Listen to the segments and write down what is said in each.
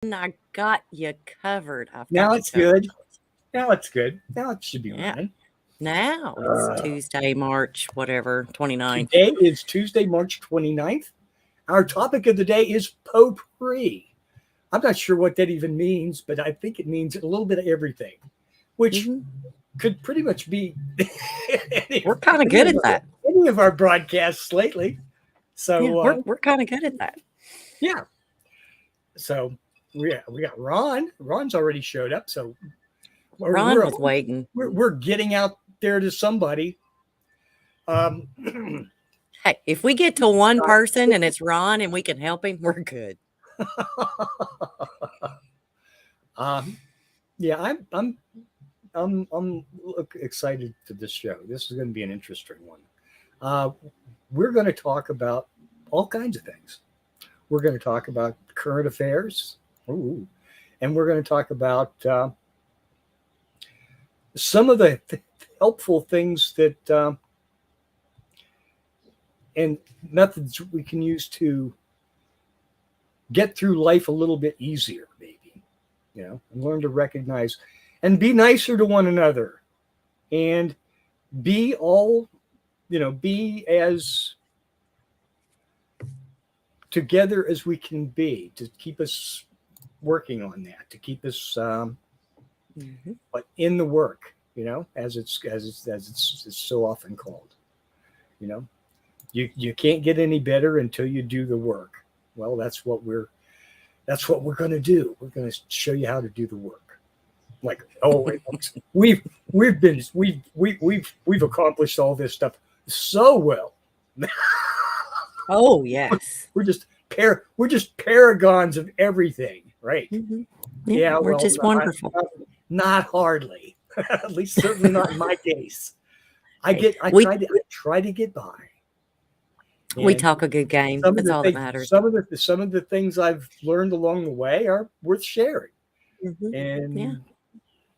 I got you covered. I've Now got you it's covered. good. Now it's good. Now it should be Yeah. running. Now it's Tuesday, March, whatever, 29th. Today is Tuesday, March 29th. Our topic of the day is potpourri. I'm not sure what that even means, but I think it means a little bit of everything, which could pretty much be We're kind of good at that. Any of our broadcasts lately. So yeah, we're kind of good at that. Yeah. So we got Ron. Ron's already showed up. So Ron was waiting. We're getting out there to somebody. Hey, if we get to one person and it's Ron and we can help him, we're good. Yeah, I'm excited for this show. This is going to be an interesting one. We're going to talk about all kinds of things. We're going to talk about current affairs. Ooh. And we're going to talk about some of the helpful things that and methods we can use to get through life a little bit easier, maybe, and learn to recognize and be nicer to one another and be be as together as we can be, to keep us working on that, to keep us but in the work, as it's so often called. You can't get any better until you do the work. Well, that's what we're going to do. We're going to show you how to do the work. Like, we've accomplished all this stuff so well. Oh yes, we're just paragons of everything, right? Yeah, we're just wonderful. Not hardly, at least certainly not in my case. I try to get by. And we talk a good game. That's all that matters. Some of the things I've learned along the way are worth sharing, and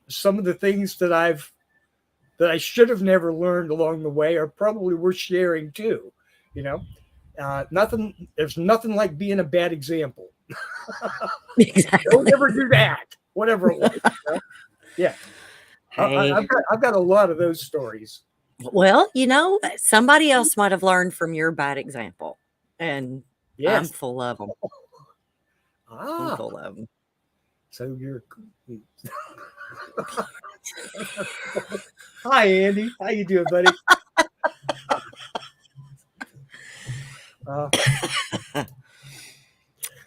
some of the things that I should have never learned along the way are probably worth sharing too. There's nothing like being a bad example. Exactly. Don't ever do that. Whatever it was. Yeah. Hey. I've got a lot of those stories. Well, somebody else might have learned from your bad example, and I'm full of them. I'm full of them. So you're. Hi, Andy. How you doing, buddy?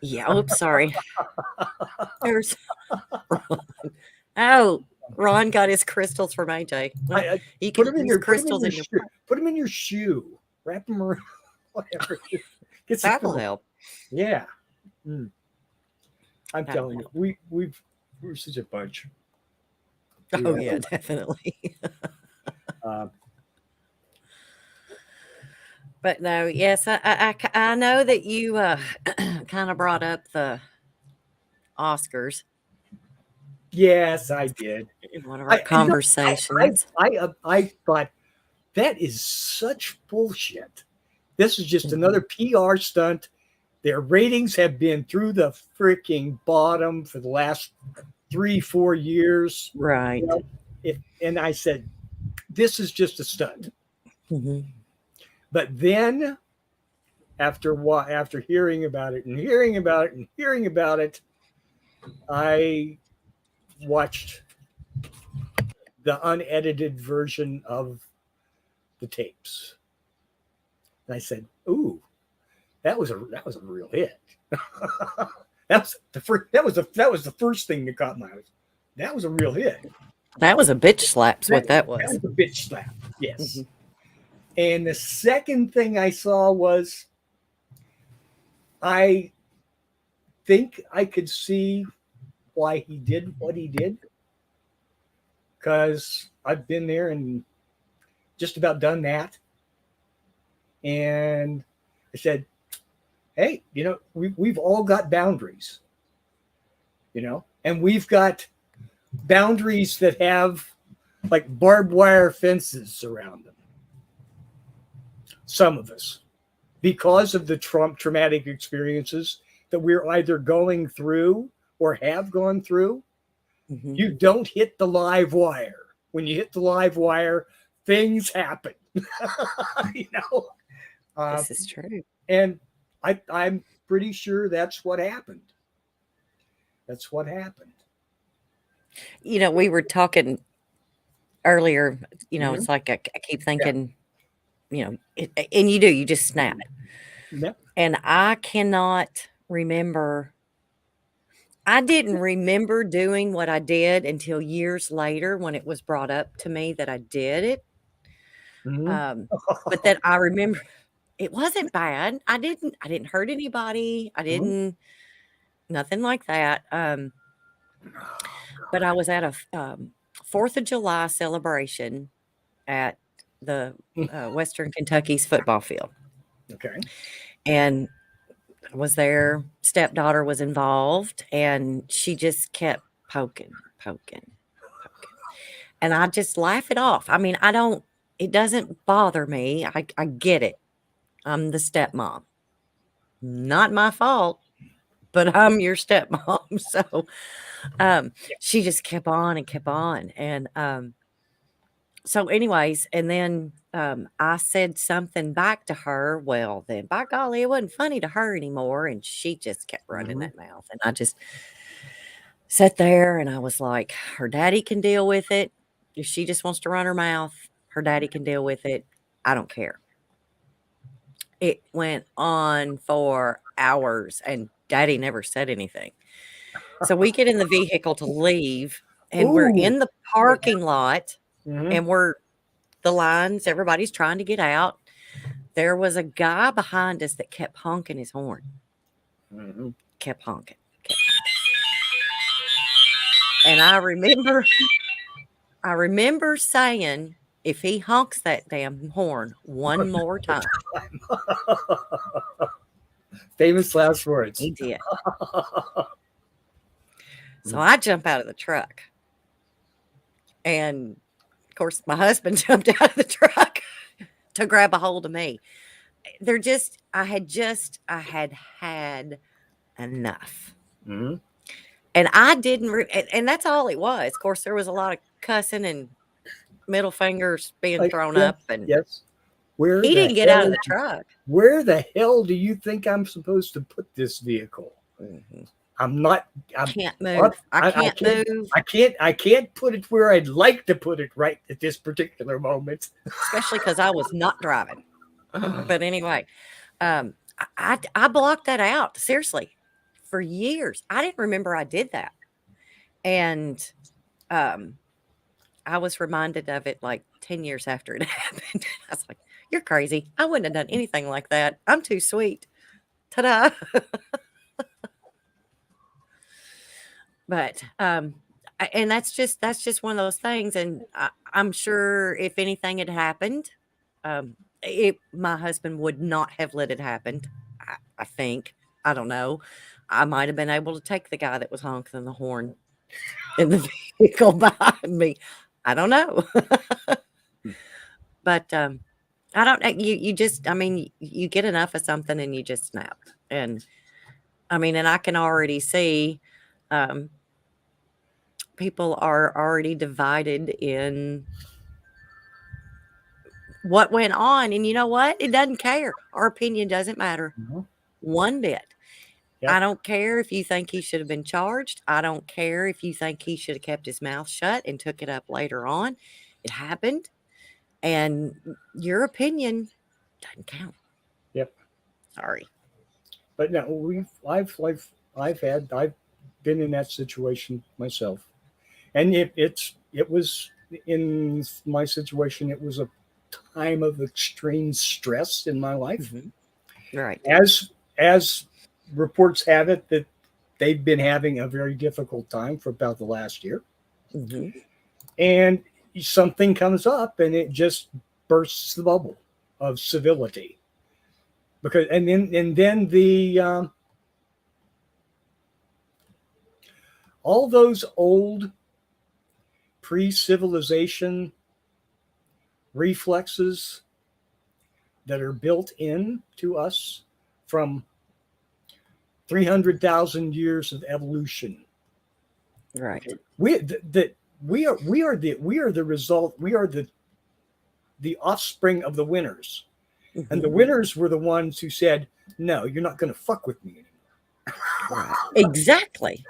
Yeah. Oops. Sorry. There's. Oh. Ron got his crystals from AJ. You can put them in your crystals in your shoe. Put them in your shoe. Wrap them around. Whatever. That will help. Yeah. I'm telling you, we're such a bunch. Oh yeah, definitely. But no, yes, I know that you kind of brought up the Oscars. Yes, I did. In one of our conversations. I thought that is such bullshit. This is just another PR stunt. Their ratings have been through the freaking bottom for the last 3-4 years. Right. And I said, this is just a stunt. But then after hearing about it, I watched the unedited version of the tapes, and I said, "Ooh, that was a real hit." that was the first thing that caught my eye. That was a real hit. That was a bitch slap's what that was. That was a bitch slap. Yes. And the second thing I saw was, I think I could see why he did what he did, because I've been there and just about done that. And I said, hey, we've all got boundaries, and we've got boundaries that have like barbed wire fences around them. Some of us, because of the traumatic experiences that we're either going through or have gone through, you don't hit the live wire. When you hit the live wire, things happen. You know, This is true. And I'm pretty sure that's what happened. That's what happened. You know, we were talking earlier, you know, it's like I keep thinking, you know, and you just snap. Yep. And I cannot remember. I didn't remember doing what I did until years later when it was brought up to me that I did it. But then I remember it wasn't bad. I didn't hurt anybody. I didn't, nothing like that. But I was at a 4th of July celebration at the Western Kentucky's football field. Okay. And I was there. Stepdaughter was involved, and she just kept poking. And I just laugh it off. I mean, it doesn't bother me. I get it. I'm the stepmom. Not my fault, but I'm your stepmom. So she just kept on and kept on. And so anyways, and then I said something back to her. Well, then by golly, it wasn't funny to her anymore. And she just kept running that mouth. And I just sat there and I was like, her daddy can deal with it. If she just wants to run her mouth, her daddy can deal with it. I don't care. It went on for hours and daddy never said anything. So we get in the vehicle to leave and we're in the parking lot and the lines, everybody's trying to get out. There was a guy behind us that kept honking his horn. Kept honking. And I remember saying, if he honks that damn horn one more time. Famous last words. He did. So I jump out of the truck. And of course, my husband jumped out of the truck to grab a hold of me. I had had enough. And I didn't, and that's all it was. Of course, there was a lot of cussing and middle fingers being thrown up. And he didn't get out of the truck. Where the hell do you think I'm supposed to put this vehicle? I can't move. I can't move. I can't put it where I'd like to put it right at this particular moment. Especially because I was not driving. But anyway, I blocked that out. Seriously. For years. I didn't remember I did that. And I was reminded of it like 10 years after it happened. I was like, you're crazy. I wouldn't have done anything like that. I'm too sweet. Ta-da. But and that's just one of those things. And I'm sure if anything had happened, my husband would not have let it happen. I think. I don't know. I might have been able to take the guy that was honking the horn in the vehicle behind me. I don't know. But I don't, you just, I mean, you get enough of something and you just snap. And I mean, and I can already see people are already divided in what went on. And you know what? It doesn't care. Our opinion doesn't matter one bit. Yep. I don't care if you think he should have been charged. I don't care if you think he should have kept his mouth shut and took it up later on. It happened. And your opinion doesn't count. Yep. Sorry. But no, I've been in that situation myself. And it was in my situation, it was a time of extreme stress in my life. Right. As reports have it that they've been having a very difficult time for about the last year. And something comes up and it just bursts the bubble of civility. Because and then the all those old pre-civilization reflexes that are built in to us from 300,000 years of evolution Right. We are the result. We are the offspring of the winners, and the winners were the ones who said, "No, you're not going to fuck with me anymore." Right. Exactly.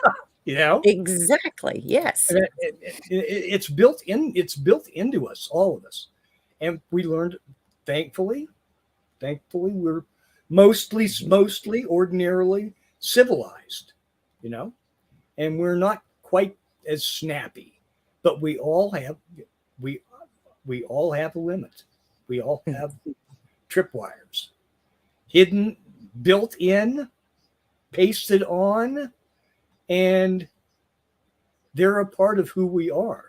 You know, Exactly. Yes. and it's built in. It's built into us, all of us, and we learned. Thankfully, we're mostly ordinarily civilized, you know, and we're not quite as snappy, but we all have a limit. We all have tripwires, hidden, built in, pasted on, and they're a part of who we are.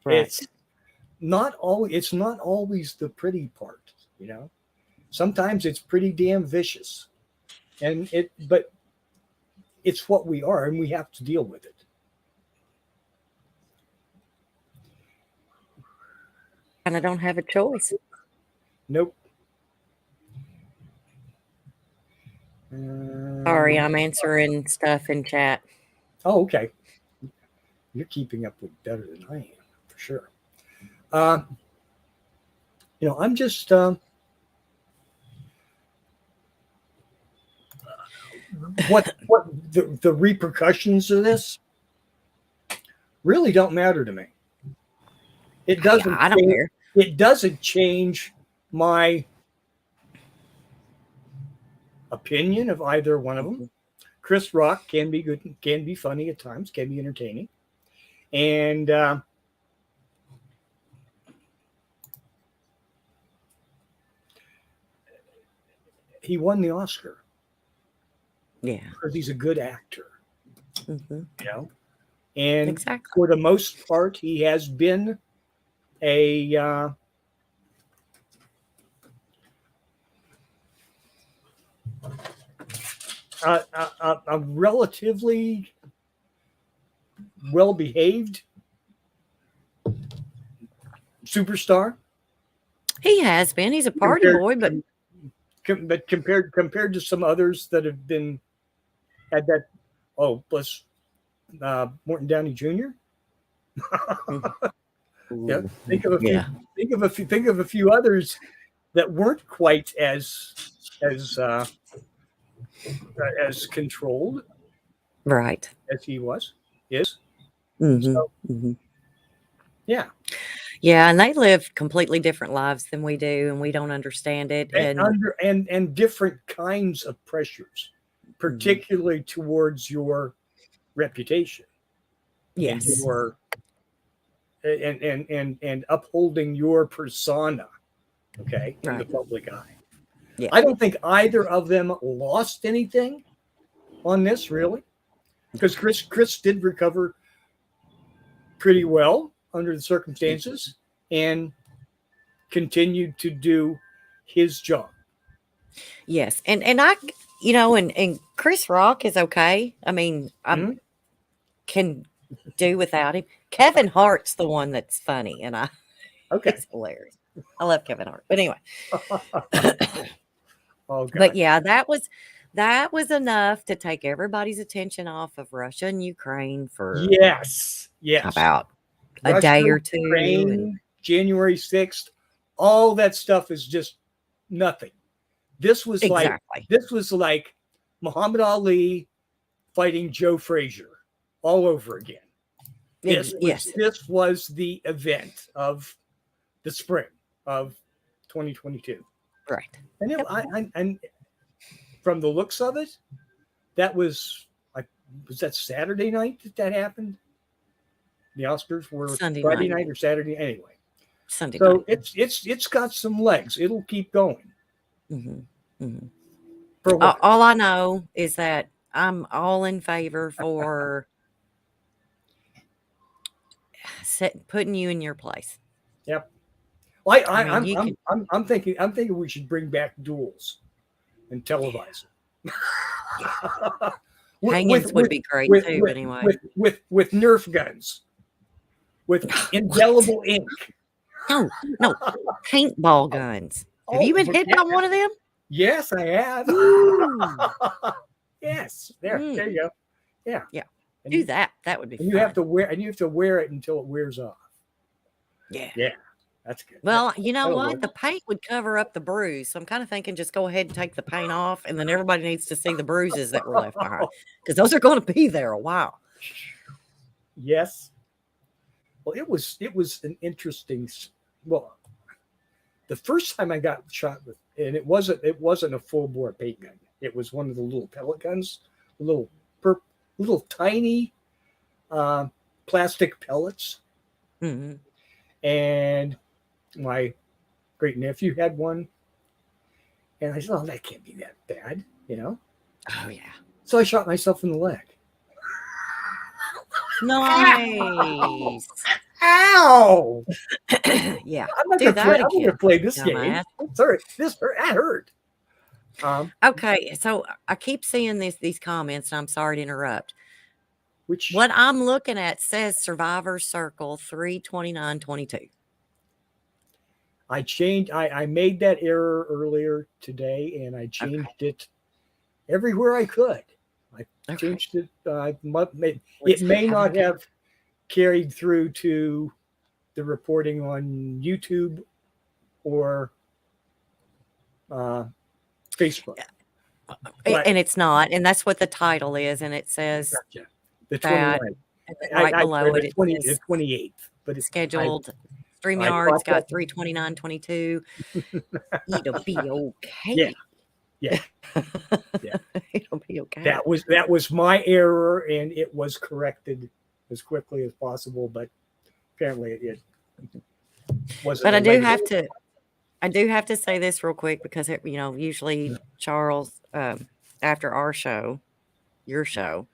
Right. It's not always the pretty part, you know. Sometimes it's pretty damn vicious, but it's what we are, and we have to deal with it. And I don't have a choice. Nope. Sorry, I'm answering stuff in chat. Oh, okay. You're keeping up with better than I am, for sure. You know, I'm just what the repercussions of this really don't matter to me. It doesn't. I don't care. It doesn't change my opinion of either one of them. Chris Rock can be good, can be funny at times, can be entertaining, and he won the Oscar. Yeah, because he's a good actor. You know, and exactly. for the most part, he has been a relatively well-behaved superstar. He has been. He's a party boy, but compared to some others that have been had that. Oh, plus Morton Downey Jr. Yeah, think of a few others that weren't quite as controlled, right, as he is. So, yeah, and they live completely different lives than we do, and we don't understand it. And different kinds of pressures, particularly towards your reputation. Yes, and upholding your persona, okay, in the public eye. Yeah. I don't think either of them lost anything on this, really, because Chris did recover pretty well under the circumstances and continued to do his job. Yes, and I, you know, and Chris Rock is okay. I mean, I can do without him. Kevin Hart's the one that's funny, and he's hilarious. I love Kevin Hart, but anyway. Oh, God. But yeah, that was enough to take everybody's attention off of Russia and Ukraine for yes about Russia, a day or two. Ukraine, January 6th, all that stuff is just nothing. This was like Muhammad fighting Joe Frazier all over again. This was the event of the spring of 2022. Right. And and from the looks of it, that was that Saturday night that happened? The Oscars were Friday night or Saturday anyway. Sunday so night. It's got some legs. It'll keep going. All I know is that I'm all in favor for putting you in your place. Yep. Well, I'm thinking we should bring back duels and televise it. Hangings would be great too, anyway. With Nerf guns, with indelible ink. No, paintball guns. Have you been hit by one of them? Yes, I have. Yes, there you go. Yeah. And Do that. That would be and fun. you have to wear it until it wears off. Yeah. Yeah, that's good. Well, you know That'll what? work. The paint would cover up the bruise. So I'm kind of thinking just go ahead and take the paint off, and then everybody needs to see the bruises that were left behind because those are going to be there a while. Yes. Well, it was an interesting. Well, the first time I got shot with, and it wasn't a full bore paint gun. It was one of the little pellet guns, little tiny plastic pellets. Mm-hmm. And my great nephew had one, and I said, "Oh, that can't be that bad," you know. Oh yeah. So I shot myself in the leg. Nice. Ow! Yeah. I'm not Do that going to again. play this game. Dumbass. Sorry, that hurt. Okay, so I keep seeing these comments, and I'm sorry to interrupt. Which What I'm looking at says SurvivorCircle-3-28-22. I changed. I made that error earlier today, and I changed it everywhere I could. I changed it. It may not have carried through to the reporting on YouTube or Facebook. And it's not, and that's what the title is, and it says Gotcha. The that, 29th. and then right below it, it says 28th. But it's scheduled. StreamYard's got 329.22. It'll be okay. Yeah. It'll be okay. That was my error, and it was corrected as quickly as possible. But apparently, it wasn't. But I do have to say this real quick because usually Charles, after our show, your show,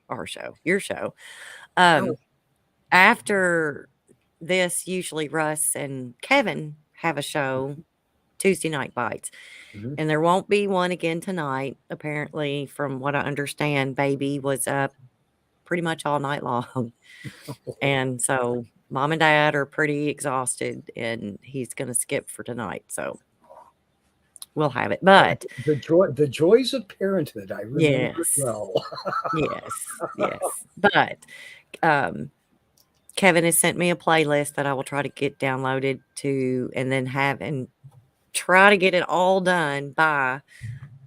after this, usually Russ and Kevin have a show, Tuesday Night Bites. Mm-hmm. And there won't be one again tonight. Apparently, from what I understand, baby was up pretty much all night long. And so mom and dad are pretty exhausted, and he's going to skip for tonight. So we'll have it. But the joys of parenthood, I remember well. Yes. But Kevin has sent me a playlist that I will try to get downloaded to, and then try to get it all done by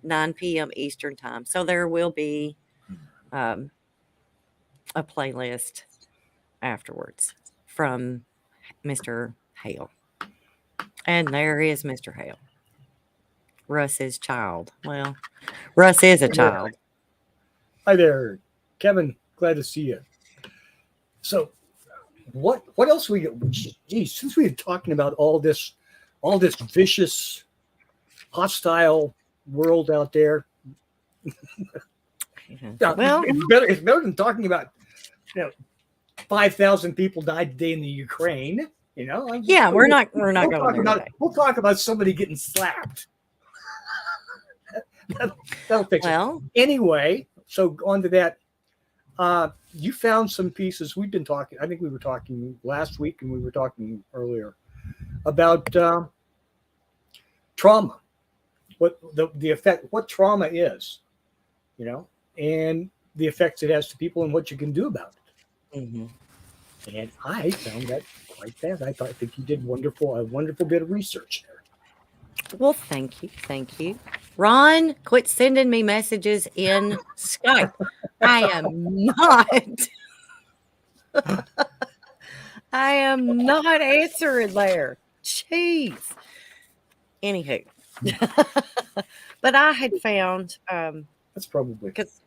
9 p.m. Eastern time. So there will be a playlist afterwards from Mr. Hale. And there is Mr. Hale. Russ's child. Well, Russ is a child. Hi there, Kevin. Glad to see you. So what else we got? Geez, since we've been talking about all this vicious, hostile world out there. Well, it's better than talking about 5,000 people died today in the Ukraine. we're not going there today. We'll talk about somebody getting slapped. That'll fix it. Anyway, so on to that. You found some pieces. We've been talking. I think we were talking last week, and we were talking earlier about trauma. What the effect? What trauma is, and the effects it has to people, and what you can do about it. Mm-hmm. And I found that quite fast. I think you did a wonderful bit of research there. Well, thank you. Ron, quit sending me messages in Skype. I am not answering there. Jeez. Anywho. But I had found that's probably because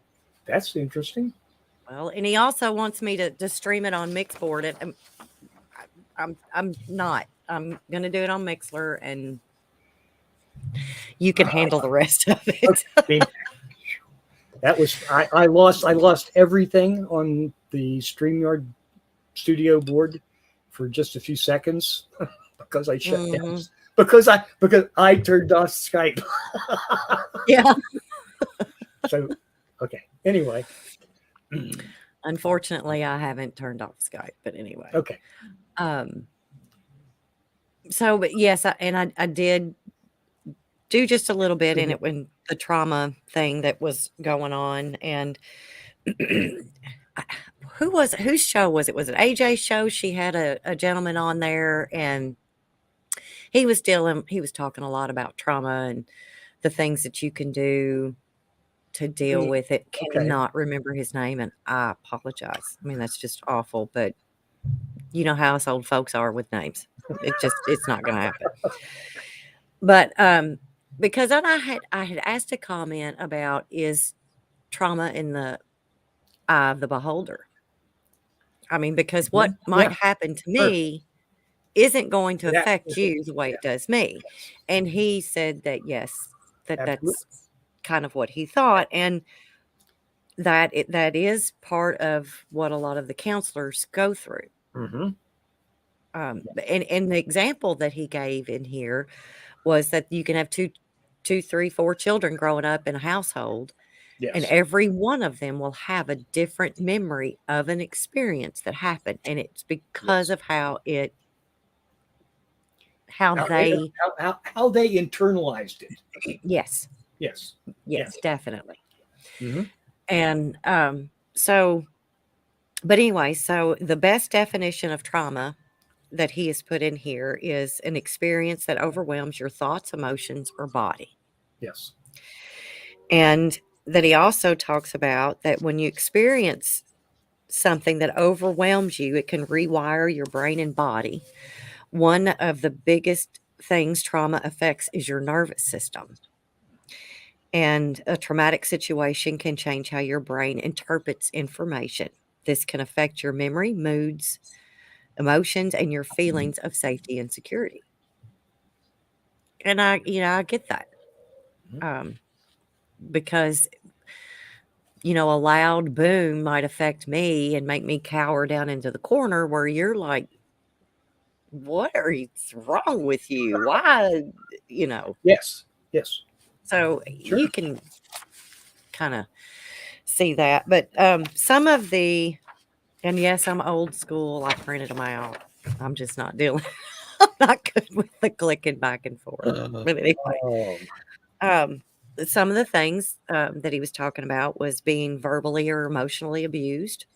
that's interesting. Well, and he also wants me to stream it on Mixboard. And I'm not. I'm gonna do it on Mixler, and you can handle the rest of it. Okay. That was I lost everything on the StreamYard studio board for just a few seconds because I shut down because I turned off Skype. Yeah. So okay. Anyway. Unfortunately, I haven't turned off Skype, but anyway. Okay. So, but yes, I did do just a little bit in it when the trauma thing that was going on. And whose show was it? Was it AJ's show? She had a gentleman on there, and he was talking a lot about trauma and the things that you can do to deal with it. Cannot remember his name, and I apologize. I mean, that's just awful, but you know how us old folks are with names. It's not going to happen. But because then I had asked a comment about, is trauma in the eye of the beholder? I mean, because what might happen to me isn't going to affect you the way it does me. And he said that, yes, that's kind of what he thought. And that is part of what a lot of the counselors go through. And the example that he gave in here was that you can have two, 3, 4 children growing up in a household. Yes. And every one of them will have a different memory of an experience that happened. And it's because of how they internalized it. Yes. Yes. Yes, definitely. And but anyway, so the best definition of trauma that he has put in here is an experience that overwhelms your thoughts, emotions, or body. Yes. And that he also talks about that when you experience something that overwhelms you, it can rewire your brain and body. One of the biggest things trauma affects is your nervous system. And a traumatic situation can change how your brain interprets information. This can affect your memory, moods, emotions, and your feelings of safety and security. And I get that. Because, a loud boom might affect me and make me cower down into the corner, where you're like, what is wrong with you? Why, Yes. So you can kind of see that. But some of and yes, I'm old school. I printed them out. I'm just not dealing. I'm not good with the clicking back and forth. But anyway, some of the things that he was talking about was being verbally or emotionally abused.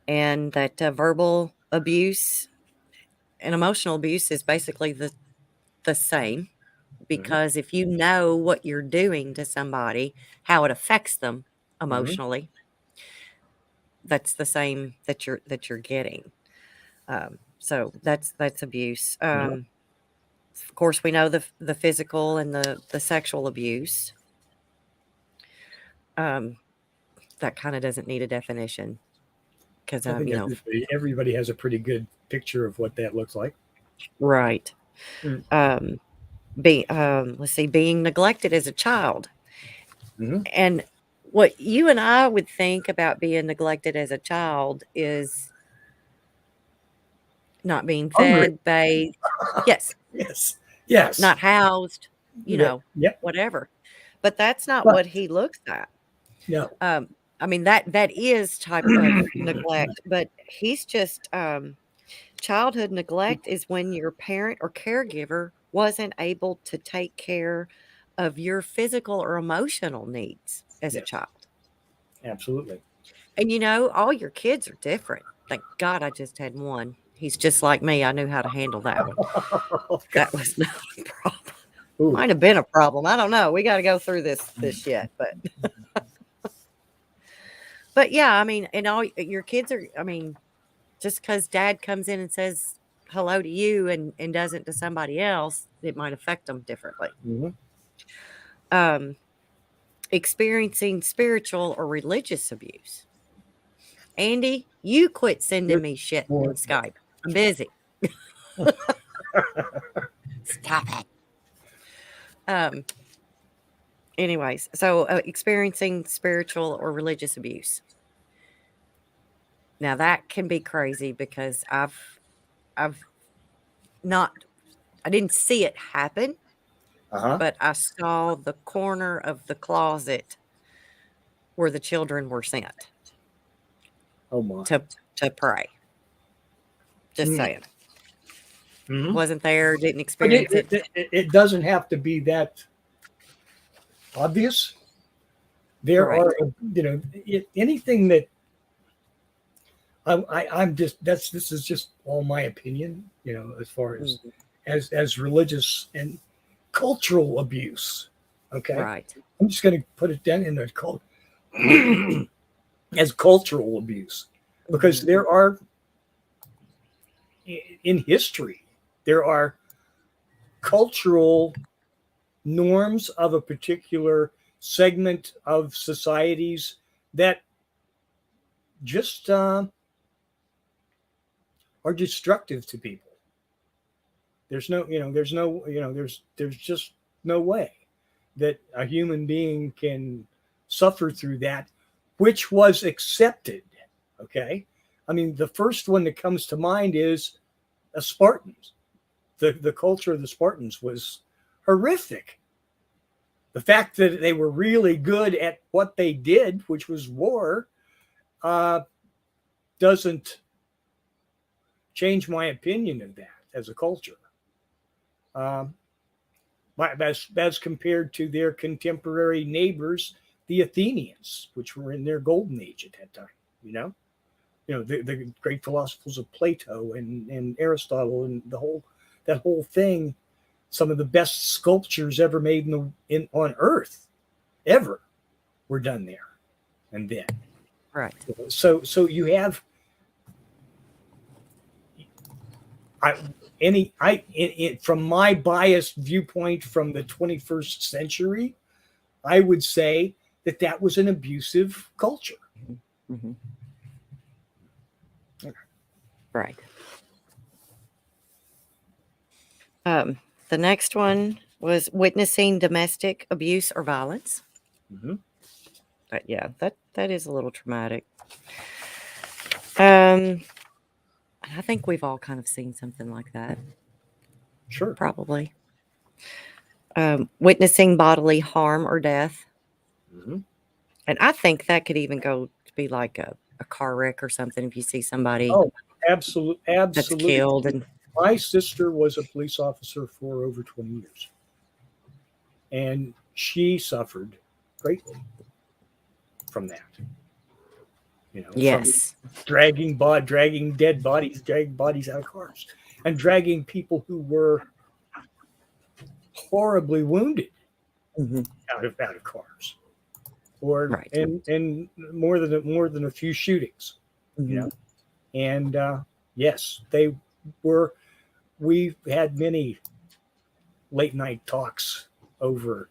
And that verbal abuse and emotional abuse is basically the same. Because if you know what you're doing to somebody, how it affects them emotionally, that's the same that you're getting. So that's abuse. Of course, we know the physical and the sexual abuse. That kind of doesn't need a definition, because everybody has a pretty good picture of what that looks like. Right. Let's see, being neglected as a child. And what you and I would think about being neglected as a child is not being fed, bathed. Yes. Yes. Not housed, whatever. But that's not what he looks at. No. I mean, that is type of neglect, but he's just childhood neglect is when your parent or caregiver wasn't able to take care of your physical or emotional needs as a child. Absolutely. And all your kids are different. Thank God I just had one. He's just like me. I knew how to handle that one. That was not a problem. Might have been a problem. I don't know. We got to go through this yet, but but yeah, I mean, and all your kids are, I mean, just because dad comes in and says hello to you and doesn't to somebody else, it might affect them differently. Experiencing spiritual or religious abuse. Andy, you quit sending me shit in Skype. I'm busy. Stop it. Anyways, so experiencing spiritual or religious abuse. Now that can be crazy, because I didn't see it happen, but I saw the corner of the closet where the children were sent. Oh my. To pray. Just saying. Wasn't there, didn't experience it. It doesn't have to be that obvious. There Right. are, anything that I'm just, this is just all my opinion, as far Mhm. as religious and cultural abuse. Okay. Right. I'm just going to put it down in the cult as cultural abuse, because Mhm. there are, in history, there are cultural norms of a particular segment of societies that just are destructive to people. There's just no way that a human being can suffer through that, which was accepted. Okay. I mean, the first one that comes to mind is the Spartans. The culture of the Spartans was horrific. The fact that they were really good at what they did, which was war, uh, doesn't change my opinion of that as a culture. Um, as compared to their contemporary neighbors, the Athenians, which were in their golden age at that time. The great philosophers of Plato and Aristotle and that whole thing. Some of the best sculptures ever made on Earth ever were done there and then. Right. So you have from my biased viewpoint from the 21st century, I would say that was an abusive culture. Mhm. Right. The next one was witnessing domestic abuse or violence. Mm-hmm. But yeah, that is a little traumatic. I think we've all kind of seen something like that. Sure. Probably. Witnessing bodily harm or death. Mm-hmm. And I think that could even go to be like a car wreck or something if you see somebody Oh, that's absolutely. killed. And My sister was a police officer for over 20 years, and she suffered greatly from that. From yes. dragging dead bodies, dragging bodies out of cars, and dragging people who were horribly wounded Mhm. out of cars, or Right. and more than a few shootings. You Mhm. know, and yes, they were. We've had many late night talks over,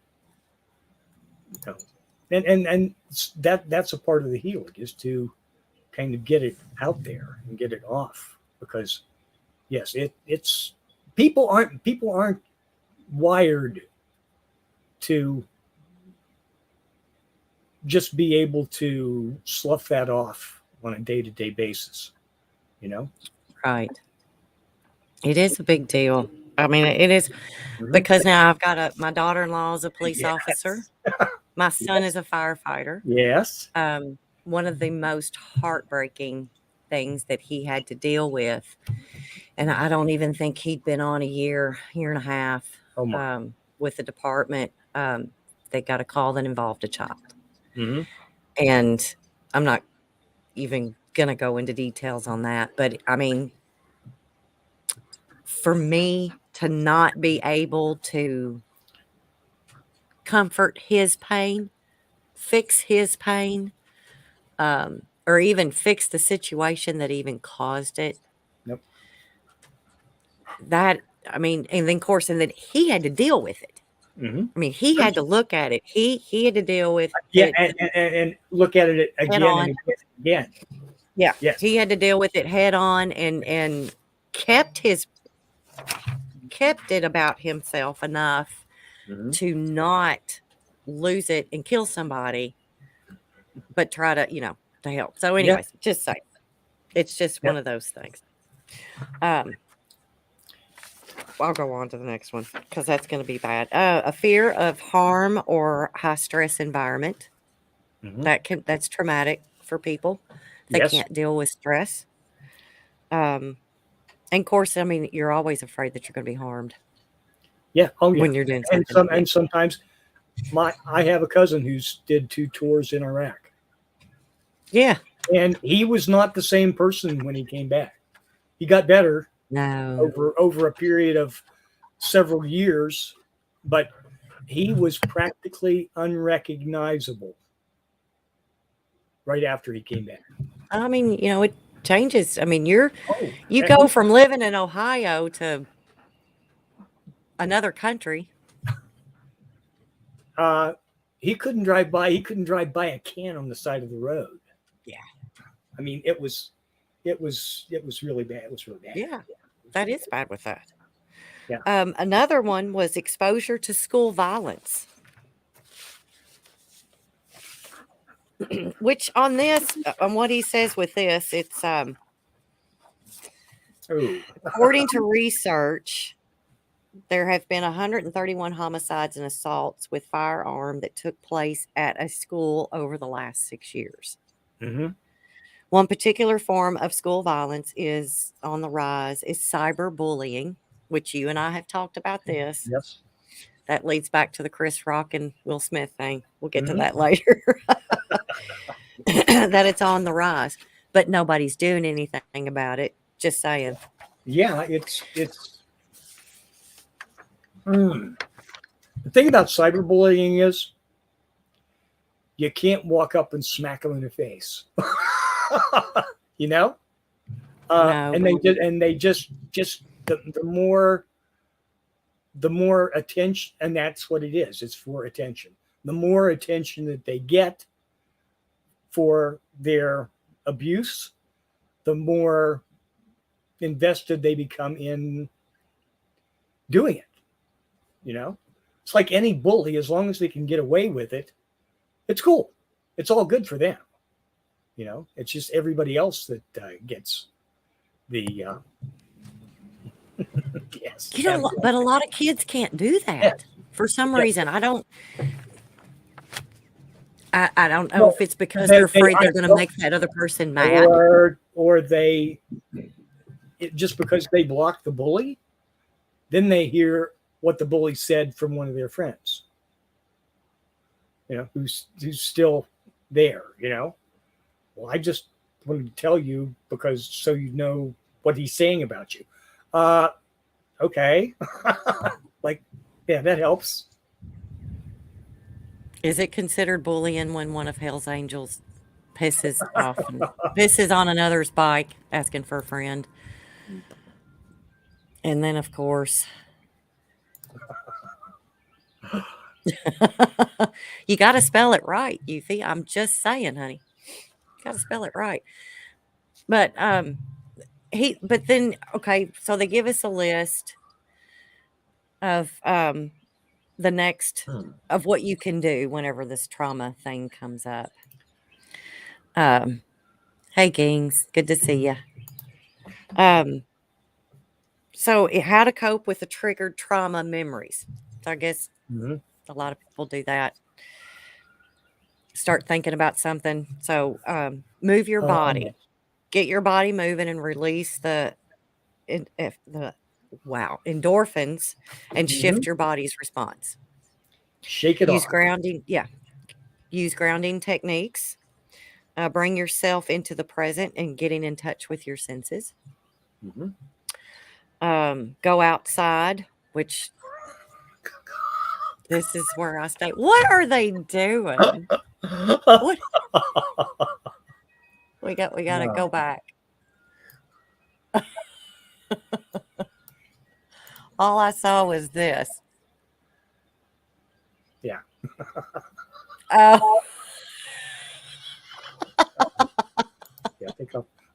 you know, and that's a part of the healing, is to kind of get it out there and get it off, because yes, it's people aren't wired to just be able to slough that off on a day-to-day basis, you know. Right. It is a big deal. I mean, it is Mm-hmm. because now I've got my daughter-in-law is a police officer. Yes. My son Yes. is a firefighter. Yes. One of the most heartbreaking things that he had to deal with, and I don't even think he'd been on a year and a half Oh my. with the department. They got a call that involved a child. Mm-hmm. And I'm not even going to go into details on that. But I mean, for me to not be able to comfort his pain, fix his pain, or even fix the situation that even caused it, Yep. that, I mean, and then, of course, and then he had to deal with it. Mm-hmm. I mean, he had to look at it. He had to deal with Yeah, it and look at it head again and on. again and again. Yeah, Yes. he had to deal with it head on and kept it about himself enough Mm-hmm. to not lose it and kill somebody, but try to, to help. So, Yeah. anyways, just say it's just Yeah. one of those things. I'll go on to the next one because that's going to be bad. A fear of harm or high stress environment Mm-hmm. that's traumatic for people. They Yes. can't deal with stress. And of course, I mean, you're always afraid that you're going to be harmed Yeah. Oh yeah. when you're doing And something. Yeah. sometimes I have a cousin who's did 2 tours in Iraq. Yeah. And he was not the same person when he came back. He got better No. over a period of several years, but he was practically unrecognizable right after he came back. I mean, it changes. I mean, you and go from living in Ohio to another country. He couldn't drive by. He couldn't drive by a can on the side of the road. Yeah. I mean, it was really bad. It was really bad. Yeah, that is bad with that. Yeah. Another one was exposure to school violence. Which on what he says with this, it's according to research, there have been 131 homicides and assaults with firearm that took place at a school over the last 6 years. Mm-hmm. One particular form of school violence is on the rise is cyberbullying, which you and I have talked about this. Yes. That leads back to the Chris Rock and Will Smith thing. We'll get to that later. That it's on the rise, but nobody's doing anything about it. Just saying. Yeah, it's the thing about cyberbullying is you can't walk up and smack them in the face. No. And they just the more attention, and that's what it is. It's for attention. The more attention that they get for their abuse, the more invested they become in doing it. It's like any bully. As long as they can get away with it, it's cool. It's all good for them. It's just everybody else that gets the yes. But a lot of kids can't do that for some reason. I don't know if it's because they're afraid they're going to make that other person mad, or just because they block the bully, then they hear what the bully said from one of their friends. Who's still there. Well, I just wanted to tell you because so you know what he's saying about you. Okay. That helps. Is it considered bullying when one of Hell's Angels pisses on another's bike asking for a friend? And then, of course, you got to spell it right, Eufy. I'm just saying, honey. You got to spell it right. But so they give us a list of the next of what you can do whenever this trauma thing comes up. Hey, Kings, good to see you. So how to cope with the triggered trauma memories. So I guess a lot of people do that. Start thinking about something. So move your body. Get your body moving and release the endorphins and shift your body's response. Shake it off. Use grounding techniques. Bring yourself into the present and getting in touch with your senses. Go outside, which this is where I stay. What are they doing? What? We got to go back. All I saw was this. Yeah. Oh. Yeah,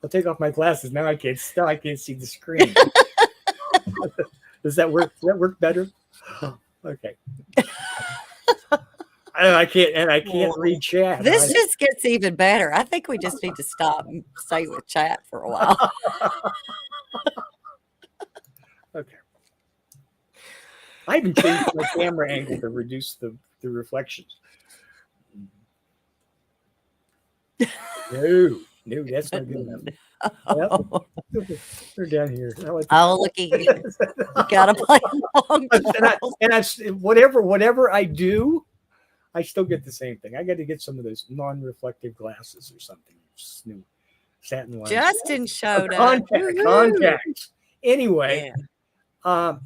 I'll take off my glasses. Now I can't see the screen. Does that work? Does that work better? Okay. I can't read chat. This just gets even better. I think we just need to stop and stay with chat for a while. Okay. I even changed my camera angle to reduce the reflections. No, that's not good enough. Yep. They're down here. Looky, you gotta play along. And whatever I do, I still get the same thing. I got to get some of those non-reflective glasses or something. Just new satin ones. Justin showed up. Contacts. Anyway, Yeah.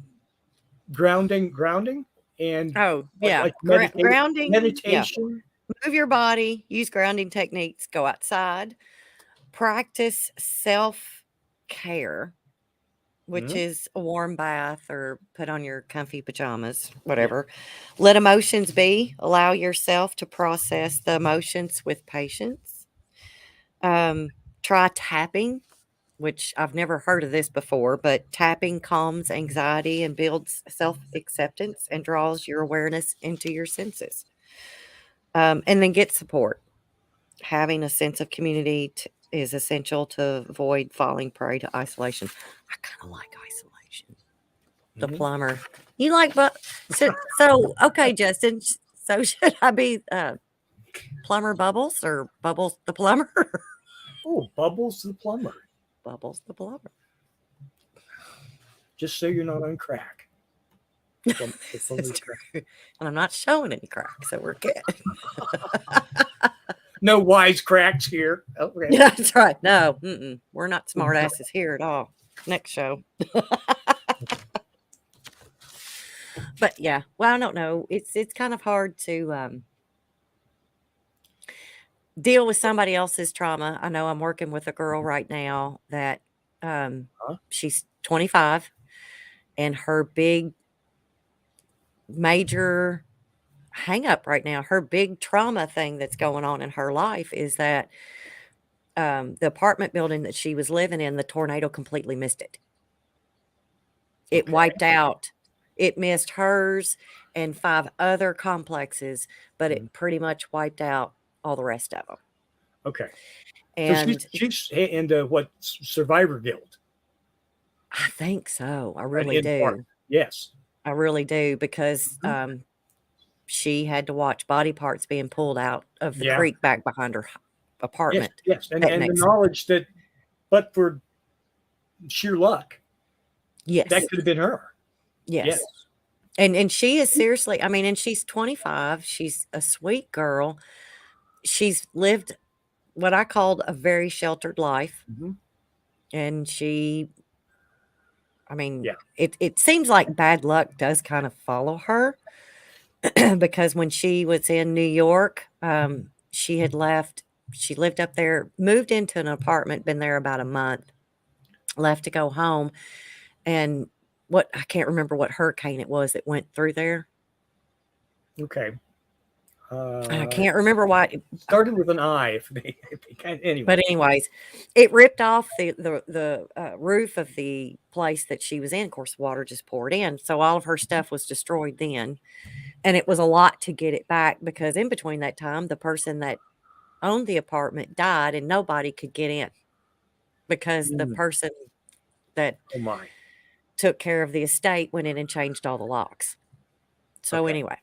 grounding, and Oh, yeah. like Grounding. Yeah. meditation. Move your body, use grounding techniques, go outside, practice self-care, which is a warm bath or put on your comfy pajamas, whatever. Let emotions be. Allow yourself to process the emotions with patience. Try tapping, which I've never heard of this before, but tapping calms anxiety and builds self-acceptance and draws your awareness into your senses. And then get support. Having a sense of community is essential to avoid falling prey to isolation. I kind of like isolation. The plumber. You like, but so okay, Justin. So should I be plumber Bubbles or Bubbles the plumber? Oh, Bubbles the plumber. Bubbles the plumber. Just so you're not on crack. That's true. And I'm not showing any cracks, so we're good. No wise cracks here. Okay. That's right. No, we're not smart asses here at all. Next show. But yeah, well, I don't know. It's kind of hard to deal with somebody else's trauma. I know I'm working with a girl right now that she's 25, and her big major hang up right now, her big trauma thing that's going on in her life is that the apartment building that she was living in, the tornado completely missed it. It wiped out. It missed hers and 5 other complexes, but it pretty much wiped out all the rest of them. Okay. And so she's in what, Survivor Guild? I think so. I really do. Part. Yes. I really do, because she had to watch body parts being pulled out of the creek back behind her apartment. Yes. And the knowledge that, but for sheer luck, that could have been her. Yes. And she is seriously, I mean, and she's 25. She's a sweet girl. She's lived what I called a very sheltered life. And she, I mean, it seems like bad luck does kind of follow her. Because when she was in New York, she had left. She lived up there, moved into an apartment, been there about a month, left to go home. And I can't remember what hurricane it was that went through there. Okay. I can't remember why. It started with an I. Anyway. But anyways, it ripped off the roof of the place that she was in. Of course, water just poured in. So all of her stuff was destroyed then. And it was a lot to get it back, because in between that time, the person that owned the apartment died and nobody could get in, because the person that took care of the estate went in and changed all the locks. So anyway,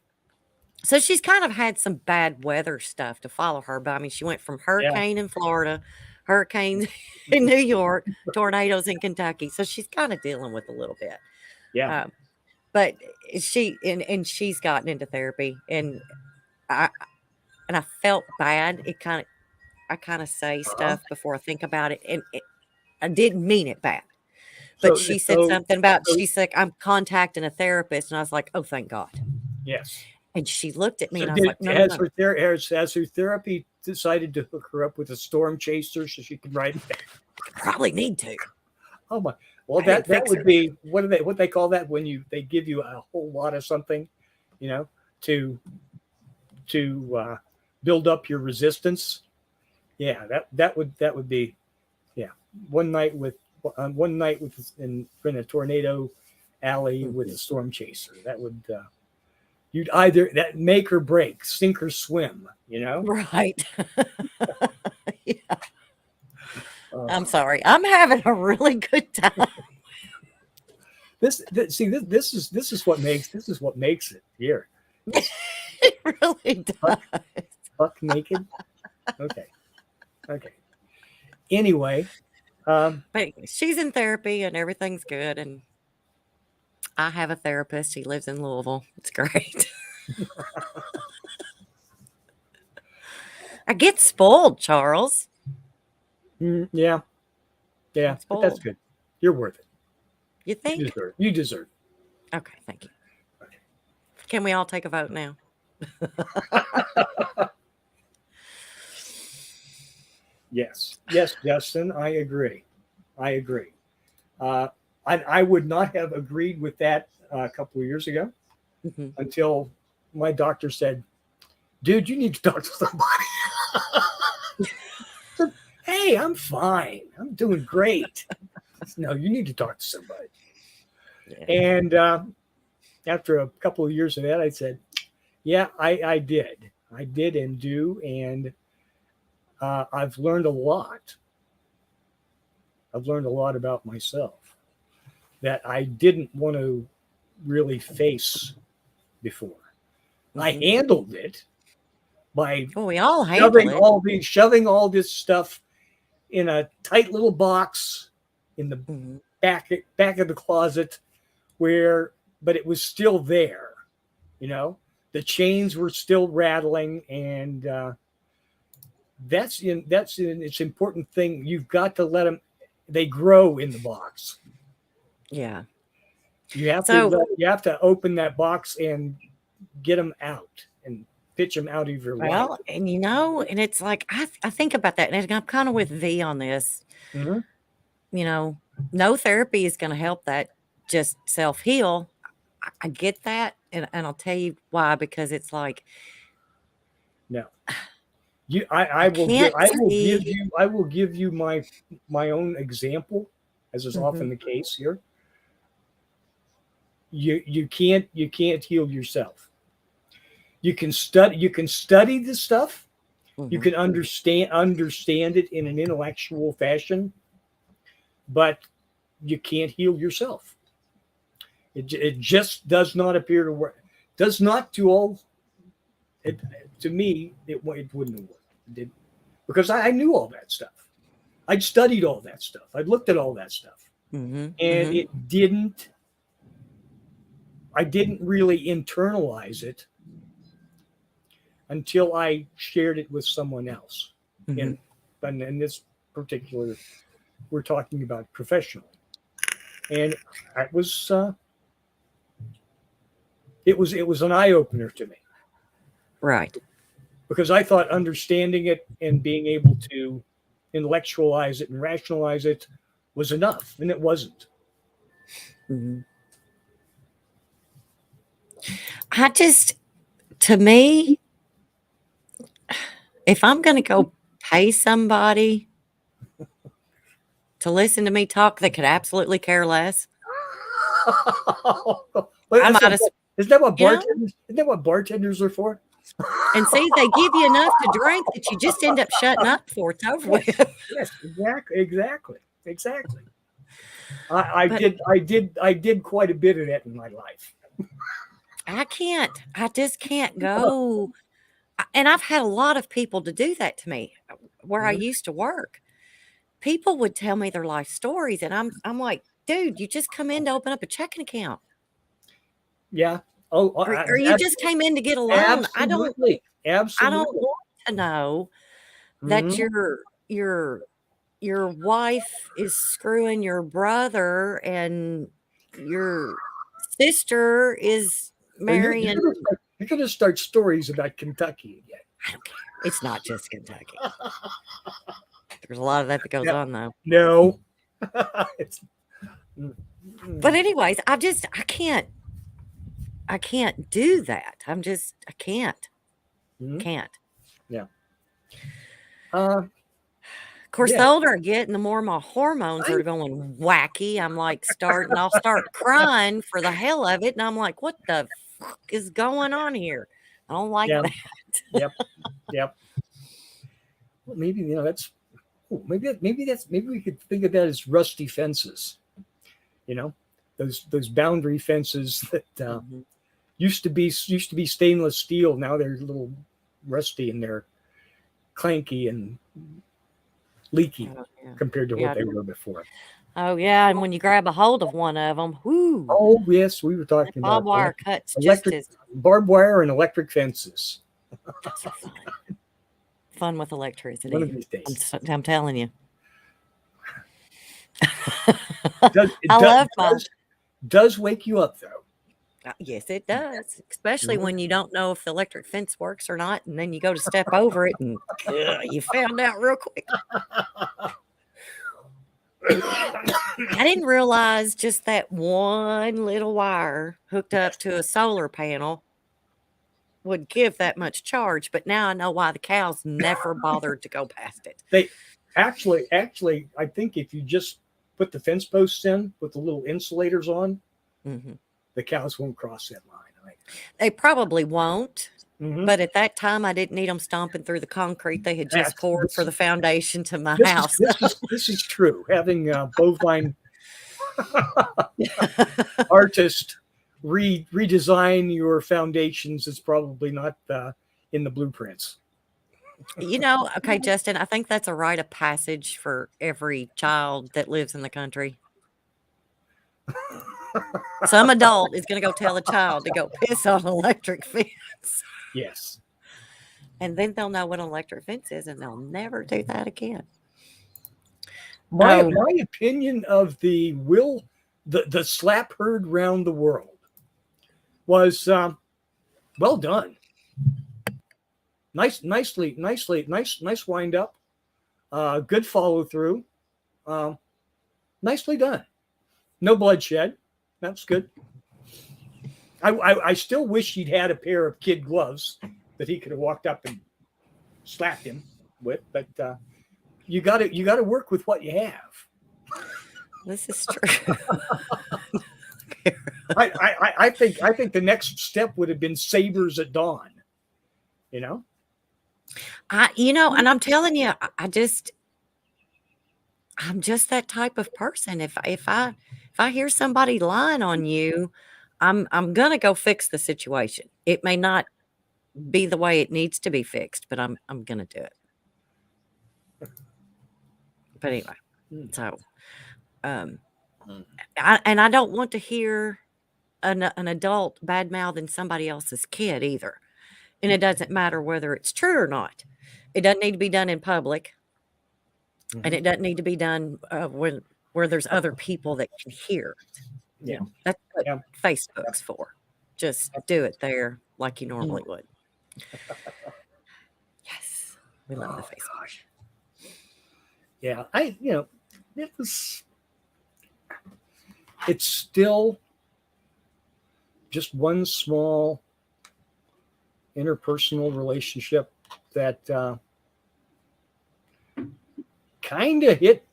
so she's kind of had some bad weather stuff to follow her. But I mean, she went from hurricane in Florida, hurricanes in New York, tornadoes in Kentucky. So she's kind of dealing with a little bit. Yeah. But she's gotten into therapy, and I felt bad. I kind of say stuff before I think about it, and I didn't mean it bad. But she said something about, she's like, I'm contacting a therapist, and I was like, oh, thank God. Yes. And she looked at me, and I was like, no, has her therapy decided to hook her up with a storm chaser so she can ride it back? Probably need to. Oh my! Well, that would be what they call that when they give you a whole lot of something, to build up your resistance. Yeah, that would be, one night in a tornado alley with a storm chaser. That would you'd either that make or break, sink or swim. Right. Yeah. I'm sorry. I'm having a really good time. This is what makes it here. It really does. Buck naked. Okay. Anyway, but she's in therapy and everything's good, and I have a therapist. He lives in Louisville. It's great. I get spoiled, Charles. Yeah. Yeah. But that's good. You're worth it. You think? You deserve it. Okay, thank you. Can we all take a vote now? Yes. Yes, Justin, I agree. I agree. I would not have agreed with that a couple of years ago until my doctor said, dude, you need to talk to somebody. Hey, I'm fine. I'm doing great. No, you need to talk to somebody. Yeah. And after a couple of years of that, I said, yeah, I did. I did and do. And I've learned a lot. I've learned a lot about myself that I didn't want to really face before. I handled it by we all shoving all this stuff in a tight little box in the back of the closet but it was still there, the chains were still rattling, and it's important thing. You've got to let them, they grow in the box. Yeah. You have to open that box and get them out and pitch them out of your life. And and it's like, I think about that, and I'm kind of with V on this. No therapy is going to help that, just self-heal. I get that, and I'll tell you why, because it's like, no, I will give you my own example, as is often the case here. You can't heal yourself. You can study this stuff. You can understand it in an intellectual fashion, but you can't heal yourself. It just does not appear to work. Does not to all. To me, it wouldn't have worked. Because I knew all that stuff. I'd studied all that stuff. I'd looked at all that stuff, and it didn't. I didn't really internalize it until I shared it with someone else. And in this particular, we're talking about professionally. And it was an eye-opener to me. Right. Because I thought understanding it and being able to intellectualize it and rationalize it was enough, and it wasn't. To me, if I'm going to go pay somebody to listen to me talk that could absolutely care less, isn't that what bartenders are for? And see, they give you enough to drink that you just end up shutting up before it's over with. Yes, exactly. I did quite a bit of that in my life. I just can't go. And I've had a lot of people to do that to me where I used to work. People would tell me their life stories, and I'm like, dude, you just come in to open up a checking account. Yeah. Or you just came in to get a loan. Absolutely. I don't want to know that your wife is screwing your brother and your sister is marrying. You're going to start stories about Kentucky again. I don't care. It's not just Kentucky. There's a lot of that goes on, though. No. But anyways, I can't do that. I can't. Can't. Yeah. Of course, the older I get and the more my hormones are going wacky, I'll start crying for the hell of it. And I'm like, what the fuck is going on here? I don't like that. Yep. Well, maybe, maybe we could think of that as rusty fences. Those boundary fences that used to be stainless steel. Now they're a little rusty and they're clanky and leaky compared to what they were before. Oh yeah, and when you grab a hold of one of them, whoo! Oh yes, we were talking about barbed wire cuts, barbed wire and electric fences. fun with electricity. One of these days. I'm telling you. It I love mine. does wake you up, though. Yes, it does, especially when you don't know if the electric fence works or not, and then you go to step over it, and you found out real quick. I didn't realize just that one little wire hooked up to a solar panel would give that much charge, but now I know why the cows never bothered to go past it. They actually, I think if you just put the fence posts in with the little insulators on, the cows won't cross that line. They probably won't, but at that time, I didn't need them stomping through the concrete they had just poured for the foundation to my house. This is true. Having a bovine artist redesign your foundations is probably not in the blueprints. Okay, Justin, I think that's a rite of passage for every child that lives in the country. Some adult is going to go tell a child to go piss on an electric fence. Yes. And then they'll know what an electric fence is, and they'll never do that again. My opinion of the slap heard round the world was well done. Nice wind up. Good follow through. Nicely done. No bloodshed. That's good. I still wish he'd had a pair of kid gloves that he could have walked up and slapped him with, but you got to work with what you have. This is true. I think the next step would have been sabers at dawn. And I'm telling you, I'm just that type of person. If I hear somebody lying on you, I'm gonna go fix the situation. It may not be the way it needs to be fixed, but I'm gonna do it. But anyway, so I don't want to hear an adult bad mouthing somebody else's kid either. And it doesn't matter whether it's true or not. It doesn't need to be done in public, and it doesn't need to be done where there's other people that can hear it. Yeah, that's what Facebook's for. Just do it there like you normally would. Yes, we love the Facebook. Gosh. Yeah, it's still just one small interpersonal relationship that kind of hit